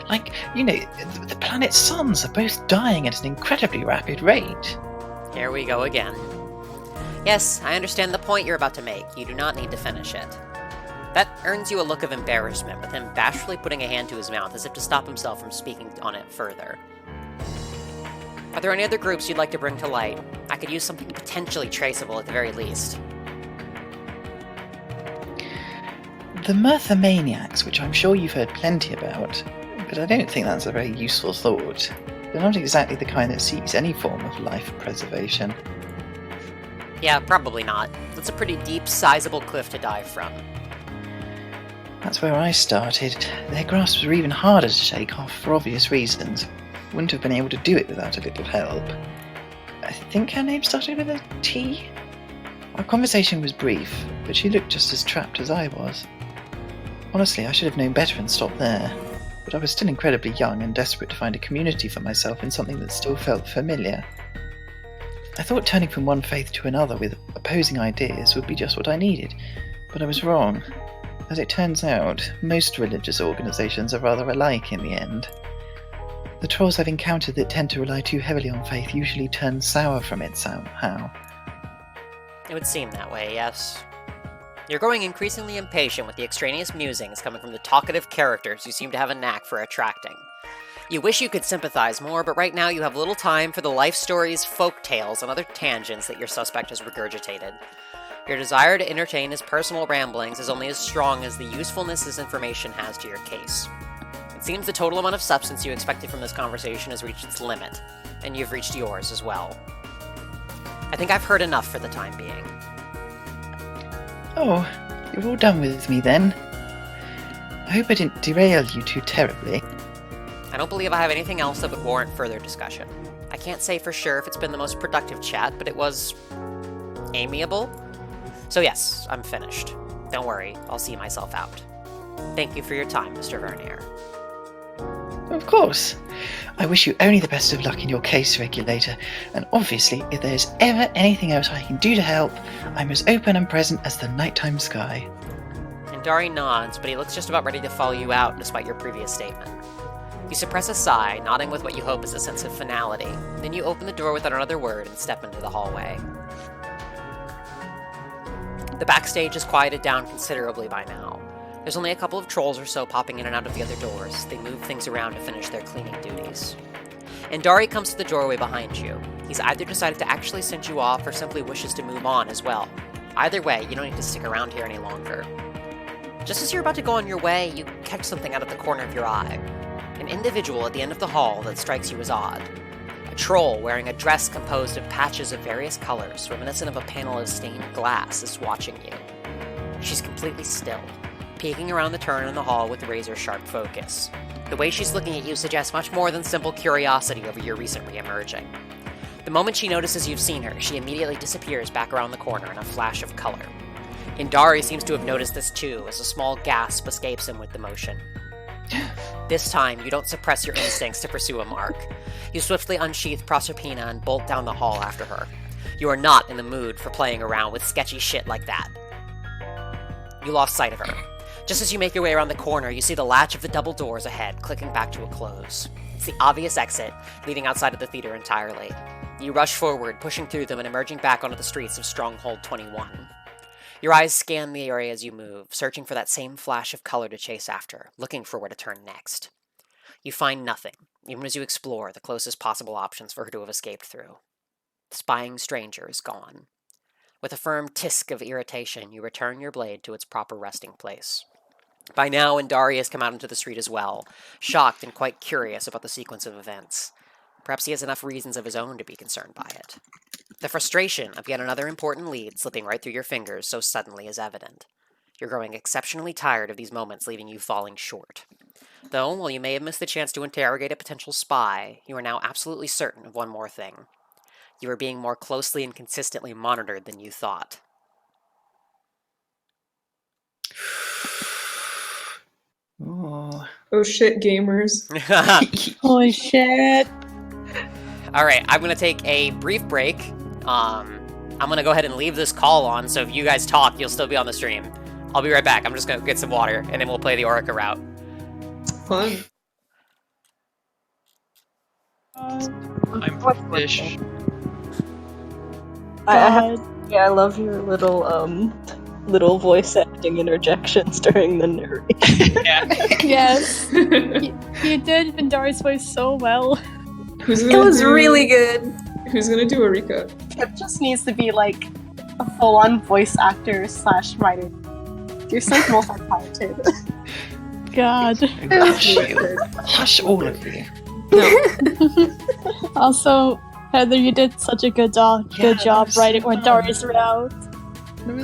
Like, the planet's suns are both dying at an incredibly rapid rate. Here we go again. Yes, I understand the point you're about to make. You do not need to finish it. That earns you a look of embarrassment, with him bashfully putting a hand to his mouth as if to stop himself from speaking on it further. Are there any other groups you'd like to bring to light? I could use something potentially traceable at the very least. The Mirthomaniacs, which I'm sure you've heard plenty about, but I don't think that's a very useful thought. They're not exactly the kind that seeks any form of life preservation. Yeah, probably not. That's a pretty deep, sizable cliff to dive from. That's where I started. Their grasps were even harder to shake off for obvious reasons. Wouldn't have been able to do it without a little help. I think her name started with a T? Our conversation was brief, but she looked just as trapped as I was. Honestly, I should have known better and stopped there. But I was still incredibly young and desperate to find a community for myself in something that still felt familiar. I thought turning from one faith to another with opposing ideas would be just what I needed, but I was wrong. As it turns out, most religious organisations are rather alike in the end. The trolls I've encountered that tend to rely too heavily on faith usually turn sour from it somehow. It would seem that way, yes. You're growing increasingly impatient with the extraneous musings coming from the talkative characters you seem to have a knack for attracting. You wish you could sympathize more, but right now you have little time for the life stories, folk tales, and other tangents that your suspect has regurgitated. Your desire to entertain his personal ramblings is only as strong as the usefulness his information has to your case. It seems the total amount of substance you expected from this conversation has reached its limit, and you've reached yours as well. I think I've heard enough for the time being. Oh, you're all done with me then? I hope I didn't derail you too terribly. I don't believe I have anything else that would warrant further discussion. I can't say for sure if it's been the most productive chat, but it was amiable. So yes, I'm finished. Don't worry, I'll see myself out. Thank you for your time, Mr. Vernier. Of course. I wish you only the best of luck in your case, Regulator, and obviously, if there's ever anything else I can do to help, I'm as open and present as the nighttime sky. And Dari nods, but he looks just about ready to follow you out despite your previous statement. You suppress a sigh, nodding with what you hope is a sense of finality. Then you open the door without another word and step into the hallway. The backstage has quieted down considerably by now. There's only a couple of trolls or so popping in and out of the other doors. They move things around to finish their cleaning duties. And Dari comes to the doorway behind you. He's either decided to actually send you off or simply wishes to move on as well. Either way, you don't need to stick around here any longer. Just as you're about to go on your way, you catch something out of the corner of your eye. An individual at the end of the hall that strikes you as odd. A troll wearing a dress composed of patches of various colors, reminiscent of a panel of stained glass, is watching you. She's completely still, peeking around the turn in the hall with razor-sharp focus. The way she's looking at you suggests much more than simple curiosity over your recent re-emerging. The moment she notices you've seen her, she immediately disappears back around the corner in a flash of color. Indari seems to have noticed this too, as a small gasp escapes him with the motion. This time, you don't suppress your instincts to pursue a mark. You swiftly unsheath Proserpina and bolt down the hall after her. You are not in the mood for playing around with sketchy shit like that. You lost sight of her. Just as you make your way around the corner, you see the latch of the double doors ahead clicking back to a close. It's the obvious exit, leading outside of the theater entirely. You rush forward, pushing through them and emerging back onto the streets of Stronghold 21. Your eyes scan the area as you move, searching for that same flash of color to chase after, looking for where to turn next. You find nothing, even as you explore the closest possible options for her to have escaped through. The spying stranger is gone. With a firm tisk of irritation, you return your blade to its proper resting place. By now, Indari has come out into the street as well, shocked and quite curious about the sequence of events. Perhaps he has enough reasons of his own to be concerned by it. The frustration of yet another important lead slipping right through your fingers so suddenly is evident. You're growing exceptionally tired of these moments leaving you falling short. Though, while you may have missed the chance to interrogate a potential spy, you are now absolutely certain of one more thing. You are being more closely and consistently monitored than you thought. Ooh. Oh shit, gamers. Holy shit. Alright, I'm gonna take a brief break. I'm gonna go ahead and leave this call on, so if you guys talk, you'll still be on the stream. I'll be right back. I'm just gonna get some water, and then we'll play the Orica route. Fun. I'm fish. I love your little voice acting interjections during the narration. Yeah. Yes, you did Vendari's voice so well. It was really good. Who's gonna do Erika? Pip just needs to be like a full-on voice actor / writer. You're so multi-talented. God. Hush you. Hush all of you. Also, Heather, you did such a good job writing Vendari's route.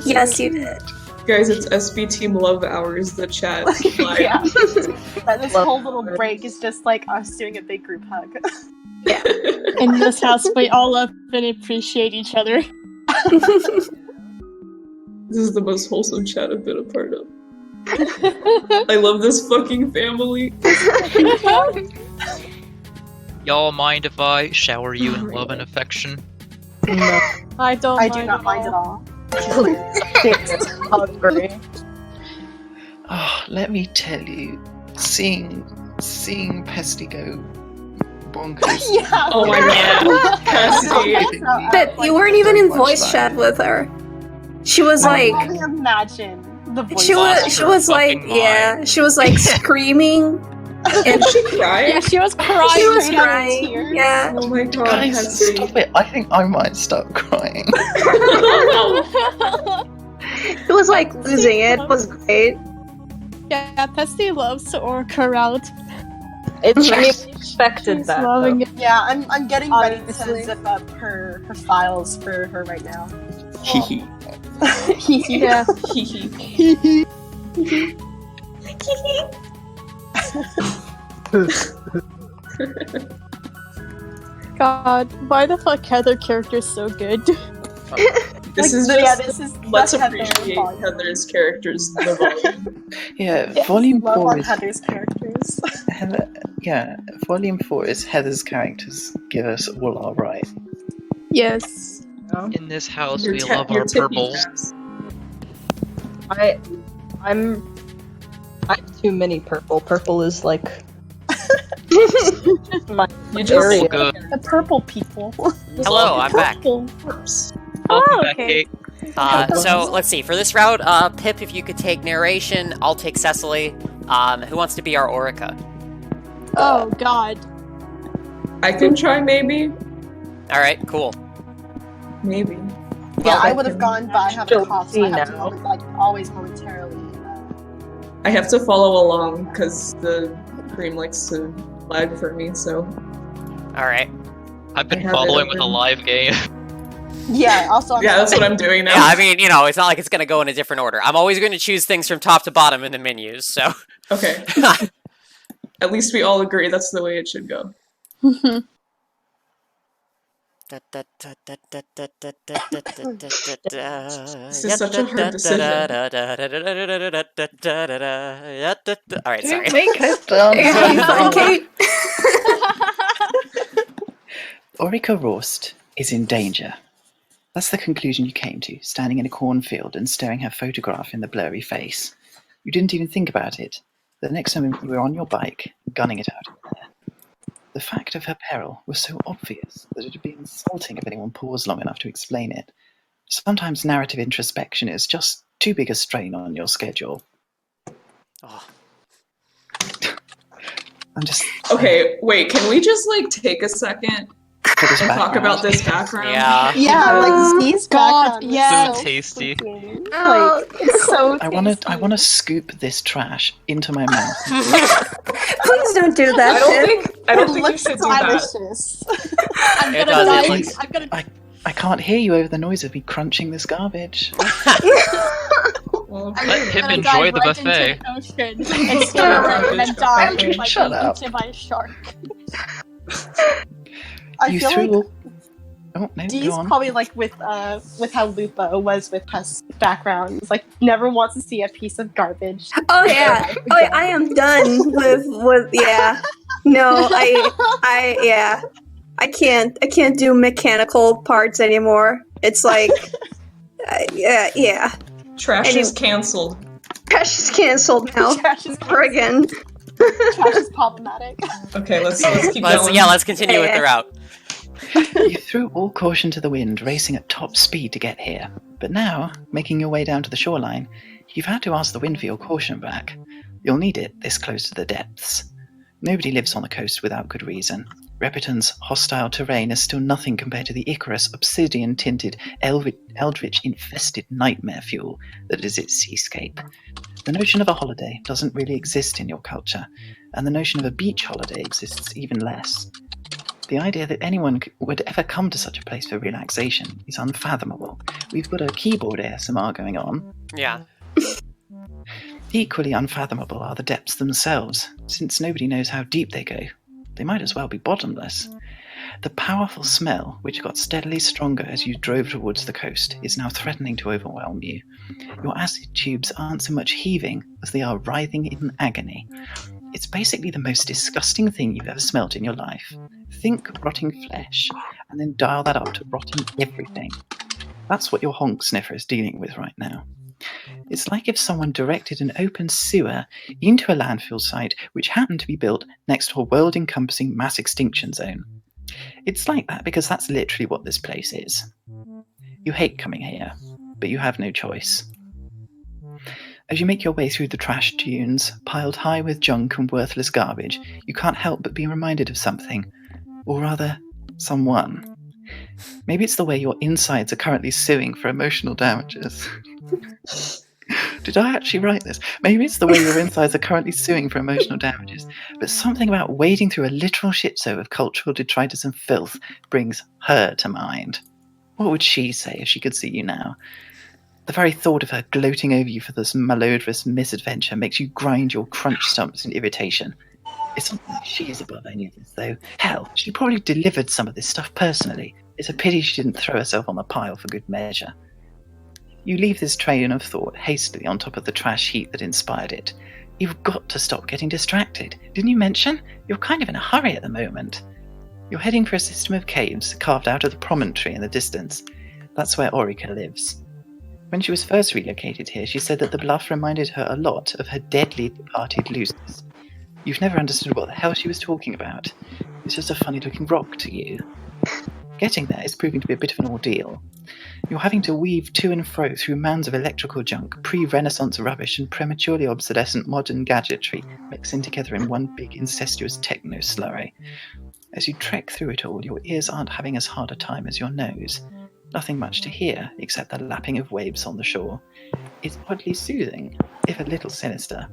Yes, you did. Guys, it's SB Team Love Hours, the chat. Yeah. This whole little break is just like us doing a big group hug. In this house, we all love and appreciate each other. This is the most wholesome chat I've been a part of. I love this fucking family. Y'all mind if I shower you in love and affection? No. I do not mind at all. Oh, let me tell you, seeing Pesty go bonkers. Yeah. Oh my god. Pesty. But you weren't even in voice chat with her. She was like, I can only imagine the voice. she was like, yeah, she was like screaming. And she cried? Yeah, she was crying. She was crying. Yeah. Oh my god, Guys, Pesty. stop it. I think I might start crying. It was like losing it. It was great. Yeah, Pesty loves Orca route. It's Expected She's that. loving it. Yeah, I'm getting ready Honestly. to zip up her files for her right now. Hee Yeah. God, why the fuck Heather character is so good? This is let's Heather appreciate volume. Heather's characters. The volume. Yeah, Yes, Volume love 4 on is Heather's characters. Volume 4 is Heather's characters give us all our right. Yes. In this house, Your we ta- love your our tippy purples. taps. I have too many purple. Purple is like my You just area. Good. The purple people. Hello, I'm back. Welcome back, okay. Kate. So let's see. For this route, Pip, if you could take narration, I'll take Cecily. Who wants to be our Orica? Oh God. I can try maybe. All right, cool. Maybe. Yeah, I would have gone, but I have a Don't cough, so see I have to now. always momentarily. I have to follow along because the stream likes to lag for me, so. All right. I've been I have following it with a open. live game. Yeah, also. Yeah, that's what I'm doing now. Yeah, I mean, it's not like it's going to go in a different order. I'm always going to choose things from top to bottom in the menus, so. Okay. At least we all agree that's the way it should go. This is such a hard decision. All right, sorry. Make us dance. You're fine, Kate. Orica Rost is in danger. That's the conclusion you came to, standing in a cornfield and staring her photograph in the blurry face. You didn't even think about it. The next time you were on your bike, gunning it out in the air. The fact of her peril was so obvious that it would be insulting if anyone paused long enough to explain it. Sometimes narrative introspection is just too big a strain on your schedule. Oh. I'm just... Okay, wait, can we just, like, take a second For this and talk background. about this background? Yeah. Yeah, like Z's God, background was yes. So tasty. freaking, Oh. like, it's so tasty. I want to scoop this trash into my mouth. Please don't do that. I don't think you looks should do that. delicious. I'm It gonna does, it die. looks- I'm gonna. I can't hear you over the noise of me crunching this garbage. Well, I'm Let him gonna enjoy dive the right buffet. into the ocean and swim around and then die by Shut being up. eaten by a shark. I You feel threw like all... Oh, no, Dee's go on. probably like with how Lupa was with Pest's background. It's like never wants to see a piece of garbage. Oh yeah. Oh yeah, I am done with yeah. No, I can't do mechanical parts anymore. It's like yeah. Trash is cancelled. Trash is cancelled now. Trash is Friggin'. Trash is problematic. Okay, let's keep going. Let's continue with the route. You threw all caution to the wind, racing at top speed to get here. But now, making your way down to the shoreline, you've had to ask the wind for your caution back. You'll need it this close to the depths. Nobody lives on the coast without good reason. Repeton's hostile terrain is still nothing compared to the Icarus obsidian-tinted, eldritch-infested nightmare fuel that is its seascape. The notion of a holiday doesn't really exist in your culture, and the notion of a beach holiday exists even less. The idea that anyone would ever come to such a place for relaxation is unfathomable. We've got a keyboard ASMR going on. Yeah. Equally unfathomable are the depths themselves, since nobody knows how deep they go. They might as well be bottomless. The powerful smell, which got steadily stronger as you drove towards the coast, is now threatening to overwhelm you. Your acid tubes aren't so much heaving as they are writhing in agony. It's basically the most disgusting thing you've ever smelt in your life. Think rotting flesh, and then dial that up to rotting everything. That's what your honk sniffer is dealing with right now. It's like if someone directed an open sewer into a landfill site which happened to be built next to a world-encompassing mass extinction zone. It's like that because that's literally what this place is. You hate coming here, but you have no choice. As you make your way through the trash dunes, piled high with junk and worthless garbage, you can't help but be reminded of something. Or rather, someone. Maybe it's the way your insides are currently suing for emotional damages. Did I actually write this? Maybe it's the way your insides are currently suing for emotional damages, but something about wading through a literal shitshow of cultural detritus and filth brings her to mind. What would she say if she could see you now? The very thought of her gloating over you for this malodorous misadventure makes you grind your crunch stumps in irritation. It's not like she is above any of this, though. Hell, she probably delivered some of this stuff personally. It's a pity she didn't throw herself on the pile for good measure. You leave this train of thought hastily on top of the trash heap that inspired it. You've got to stop getting distracted. Didn't you mention? You're kind of in a hurry at the moment. You're heading for a system of caves carved out of the promontory in the distance. That's where Orica lives. When she was first relocated here, she said that the bluff reminded her a lot of her deadly departed Lucis. You've never understood what the hell she was talking about. It's just a funny-looking rock to you. Getting there is proving to be a bit of an ordeal. You're having to weave to and fro through mounds of electrical junk, pre-Renaissance rubbish, and prematurely obsolescent modern gadgetry mixing together in one big incestuous techno-slurry. As you trek through it all, your ears aren't having as hard a time as your nose. Nothing much to hear, except the lapping of waves on the shore. It's oddly soothing, if a little sinister.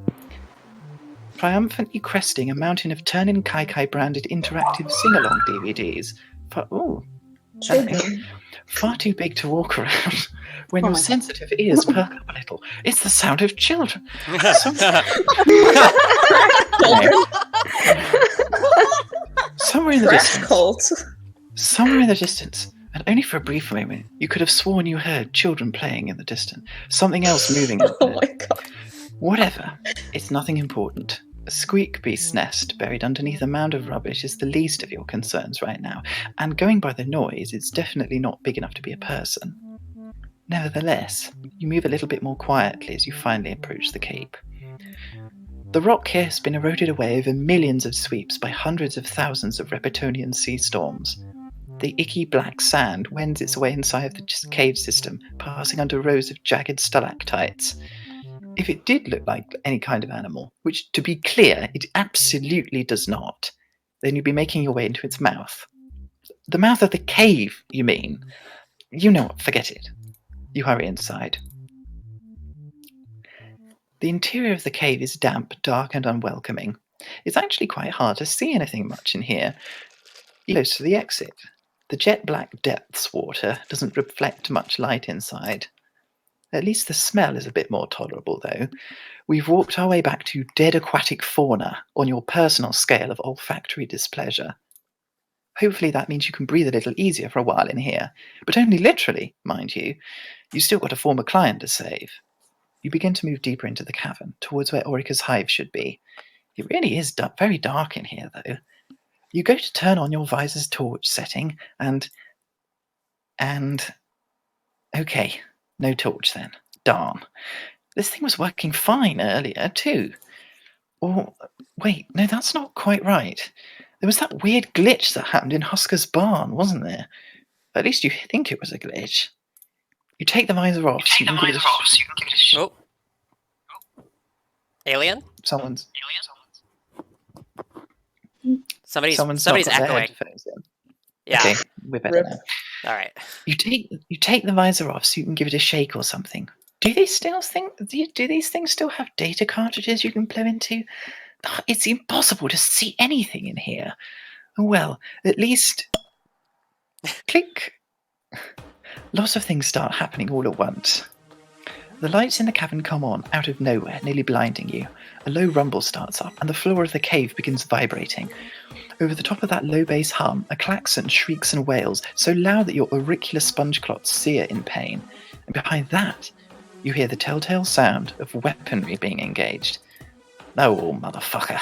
Triumphantly cresting a mountain of Turnin' Kai branded interactive sing-along DVDs. Far too big to walk around. When your sensitive ears perk up a little, it's the sound of children. Somewhere in the distance. Somewhere in the distance, and only for a brief moment, you could have sworn you heard children playing in the distance. Something else moving up there. Oh my god. Whatever. It's nothing important. A squeak beast's nest buried underneath a mound of rubbish is the least of your concerns right now, and going by the noise, it's definitely not big enough to be a person. Nevertheless, you move a little bit more quietly as you finally approach the cape. The rock here has been eroded away over millions of sweeps by hundreds of thousands of Reptonian sea storms. The icky black sand wends its way inside the cave system, passing under rows of jagged stalactites. If it did look like any kind of animal, which, to be clear, it absolutely does not, then you'd be making your way into its mouth. The mouth of the cave, you mean? You know what, forget it. You hurry inside. The interior of the cave is damp, dark, and unwelcoming. It's actually quite hard to see anything much in here. Close to the exit. The jet-black depths water doesn't reflect much light inside. At least the smell is a bit more tolerable, though. We've walked our way back to dead aquatic fauna on your personal scale of olfactory displeasure. Hopefully that means you can breathe a little easier for a while in here, but only literally, mind you. You've still got a former client to save. You begin to move deeper into the cavern, towards where Orica's hive should be. It really is very dark in here, though. You go to turn on your visor's torch setting, and... Okay, no torch then. Darn. This thing was working fine earlier, too. Or, wait, no, that's not quite right. There was that weird glitch that happened in Husker's barn, wasn't there? At least you think it was a glitch. You take the visor off. Oh. Alien? Someone's Somebody's not got their echoing. headphones in. Yeah. Okay, we're better now. All right. You take the visor off so you can give it a shake or something. Do these things still have data cartridges you can plug into? Oh, it's impossible to see anything in here. Well, at least... Click. Lots of things start happening all at once. The lights in the cavern come on out of nowhere, nearly blinding you. A low rumble starts up, and the floor of the cave begins vibrating. Over the top of that low bass hum, a klaxon shrieks and wails, so loud that your auricular sponge clots sear in pain. And behind that, you hear the telltale sound of weaponry being engaged. Oh, motherfucker.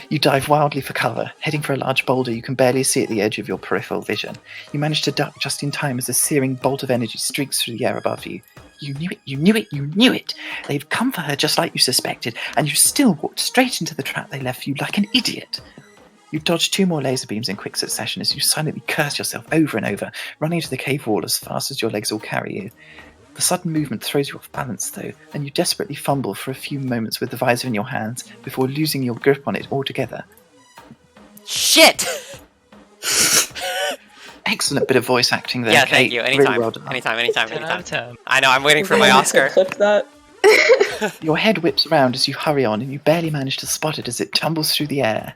You dive wildly for cover, heading for a large boulder you can barely see at the edge of your peripheral vision. You manage to duck just in time as a searing bolt of energy streaks through the air above you. You knew it, you knew it, you knew it! They've come for her just like you suspected, and you still walked straight into the trap they left for you like an idiot. You dodge 2 more laser beams in quick succession as you silently curse yourself over and over, running to the cave wall as fast as your legs will carry you. The sudden movement throws you off balance, though, and you desperately fumble for a few moments with the visor in your hands before losing your grip on it altogether. Shit! Excellent bit of voice acting there. Yeah, thank Kate. you. Really Anytime. well done. Anytime. 10 out of 10. I know, I'm waiting for my Oscar. Clip that. Your head whips around as you hurry on, and you barely manage to spot it as it tumbles through the air.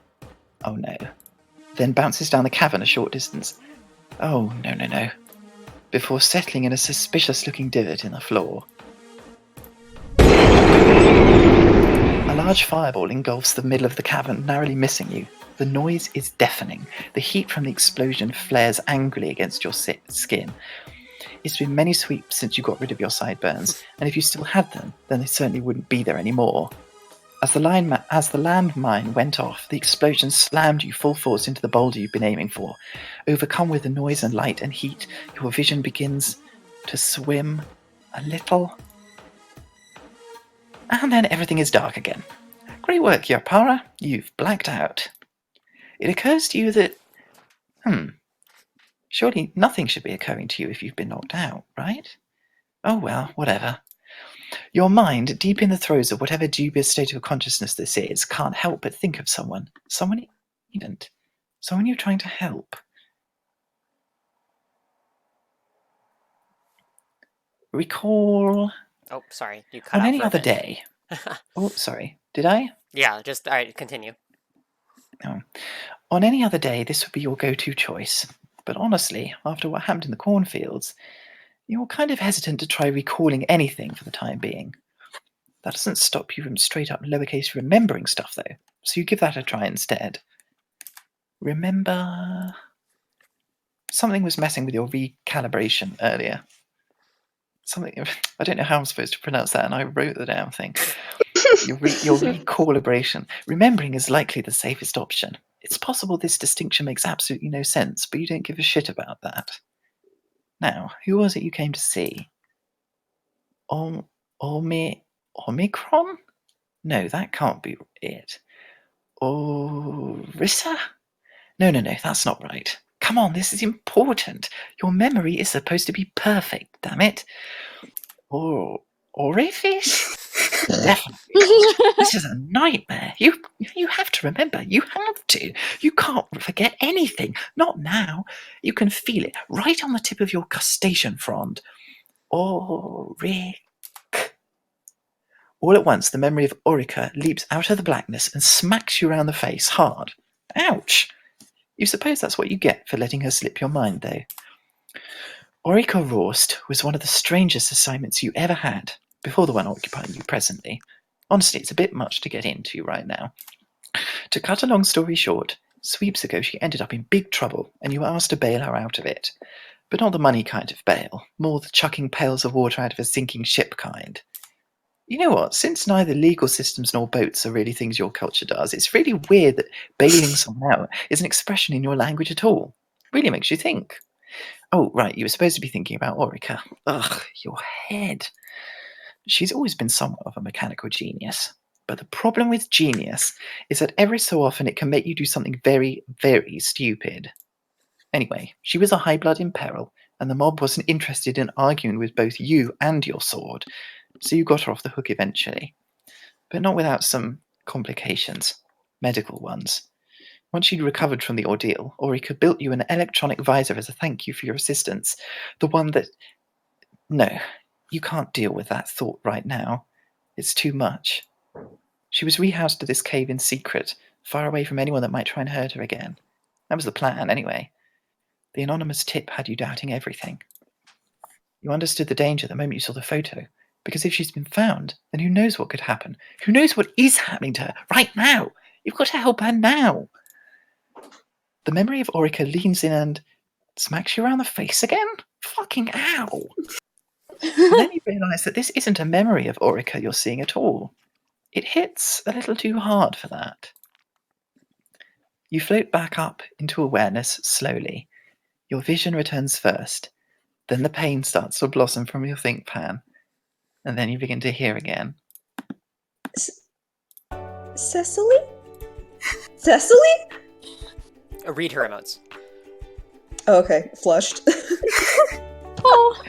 Oh no. Then bounces down the cavern a short distance. Oh, no. Before settling in a suspicious-looking divot in the floor. A large fireball engulfs the middle of the cavern, narrowly missing you. The noise is deafening. The heat from the explosion flares angrily against your skin. It's been many sweeps since you got rid of your sideburns, and if you still had them, then they certainly wouldn't be there anymore. As the landmine went off, the explosion slammed you full force into the boulder you've been aiming for. Overcome with the noise and light and heat, your vision begins to swim a little. And then everything is dark again. Great work, Yarpara. You've blacked out. It occurs to you that, surely nothing should be occurring to you if you've been knocked out, right? Oh well, whatever. Your mind, deep in the throes of whatever dubious state of consciousness this is, can't help but think of someone you're trying to help. Recall... Oh, sorry, you cut On out any for a other bit. day... Oh, sorry, did I? Yeah, just, alright, continue. Oh. On any other day, this would be your go-to choice. But honestly, after what happened in the cornfields, you're kind of hesitant to try recalling anything for the time being. That doesn't stop you from straight-up lowercase remembering stuff, though, so you give that a try instead. Remember... Something was messing with your recalibration earlier. I don't know how I'm supposed to pronounce that, and I wrote the damn thing. Your recalibration. Remembering is likely the safest option. It's possible this distinction makes absolutely no sense, but you don't give a shit about that. Now, who was it you came to see? Omicron? No, that can't be it. Orissa? No, that's not right. Come on, this is important. Your memory is supposed to be perfect, damn it. Orifice? Definitely not. This is a nightmare. You have to remember. You have to. You can't forget anything. Not now. You can feel it right on the tip of your crustacean frond. Oric. All at once, the memory of Orica leaps out of the blackness and smacks you round the face hard. Ouch! You suppose that's what you get for letting her slip your mind, though. Orica Rost was one of the strangest assignments you ever had, before the one occupying you presently. Honestly, it's a bit much to get into right now. To cut a long story short, sweeps ago she ended up in big trouble, and you were asked to bail her out of it. But not the money kind of bail, more the chucking pails of water out of a sinking ship kind. You know what, since neither legal systems nor boats are really things your culture does, it's really weird that bailing someone out is an expression in your language at all. It really makes you think. Oh, right, you were supposed to be thinking about Orica. Ugh, your head. She's always been somewhat of a mechanical genius. But the problem with genius is that every so often it can make you do something very, very stupid. Anyway, she was a high blood in peril, and the mob wasn't interested in arguing with both you and your sword, so you got her off the hook eventually. But not without some complications. Medical ones. Once she'd recovered from the ordeal, Orica built you an electronic visor as a thank you for your assistance. The one that... No, you can't deal with that thought right now. It's too much. She was rehoused to this cave in secret, far away from anyone that might try and hurt her again. That was the plan, anyway. The anonymous tip had you doubting everything. You understood the danger the moment you saw the photo, because if she's been found, then who knows what could happen? Who knows what is happening to her right now? You've got to help her now. The memory of Orica leans in and smacks you around the face again? Fucking ow! And then you realise that this isn't a memory of Orica you're seeing at all. It hits a little too hard for that. You float back up into awareness slowly. Your vision returns first. Then the pain starts to blossom from your think pan. And then you begin to hear again. Cecily? Cecily? Read her emotes. Oh, okay, flushed. Oh.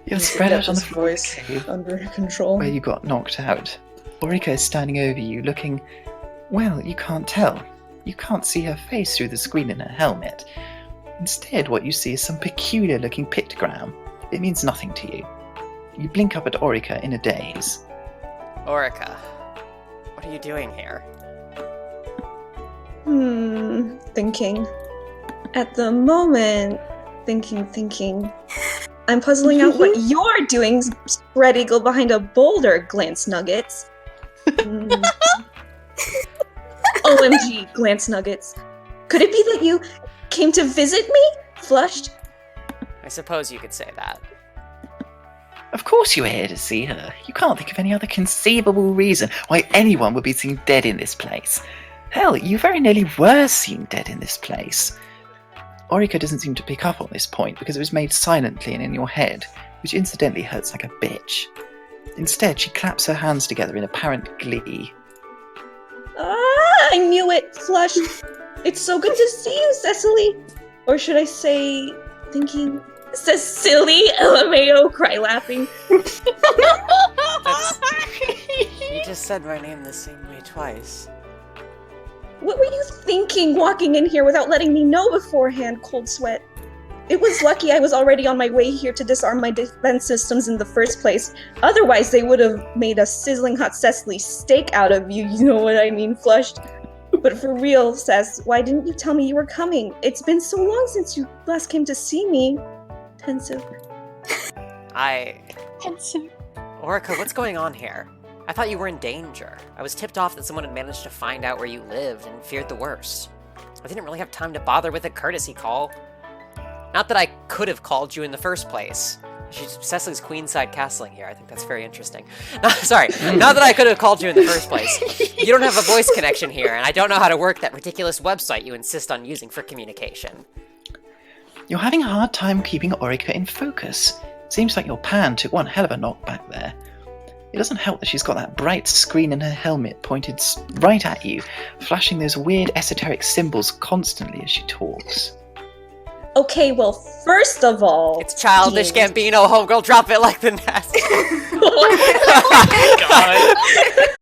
You're spread out on the floor voice under control. where you got knocked out. Orica is standing over you, looking... Well, you can't tell. You can't see her face through the screen in her helmet. Instead, what you see is some peculiar-looking pictogram. It means nothing to you. You blink up at Orica in a daze. Orica, what are you doing here? Thinking. At the moment, thinking. I'm puzzling out what you're doing, spread eagle behind a boulder, Glance Nuggets. OMG, Glance Nuggets. Could it be that you came to visit me? Flushed? I suppose you could say that. Of course you were here to see her. You can't think of any other conceivable reason why anyone would be seen dead in this place. Hell, you very nearly were seen dead in this place. Orica doesn't seem to pick up on this point because it was made silently and in your head, which incidentally hurts like a bitch. Instead, she claps her hands together in apparent glee. Ah, I knew it, Flushed. It's so good to see you, Cecily. Or should I say, thinking, Cecily, LMAO, cry laughing. You just said my name the same way twice. What were you thinking walking in here without letting me know beforehand, Cold Sweat? It was lucky I was already on my way here to disarm my defense systems in the first place. Otherwise, they would have made a sizzling hot Cecily steak out of you, you know what I mean, Flushed. But for real, Cess, why didn't you tell me you were coming? It's been so long since you last came to see me. Pensive. Pensive. Orica, what's going on here? I thought you were in danger. I was tipped off that someone had managed to find out where you lived and feared the worst. I didn't really have time to bother with a courtesy call. Not that I could have called you in the first place. Cecily's queenside castling here. I think that's very interesting. Sorry, not that I could have called you in the first place. You don't have a voice connection here, and I don't know how to work that ridiculous website you insist on using for communication. You're having a hard time keeping Orica in focus. Seems like your pan took one hell of a knock back there. It doesn't help that she's got that bright screen in her helmet pointed right at you, flashing those weird esoteric symbols constantly as she talks. Okay, well, first of all... It's childish Gambino, homegirl, drop it like the nest. God.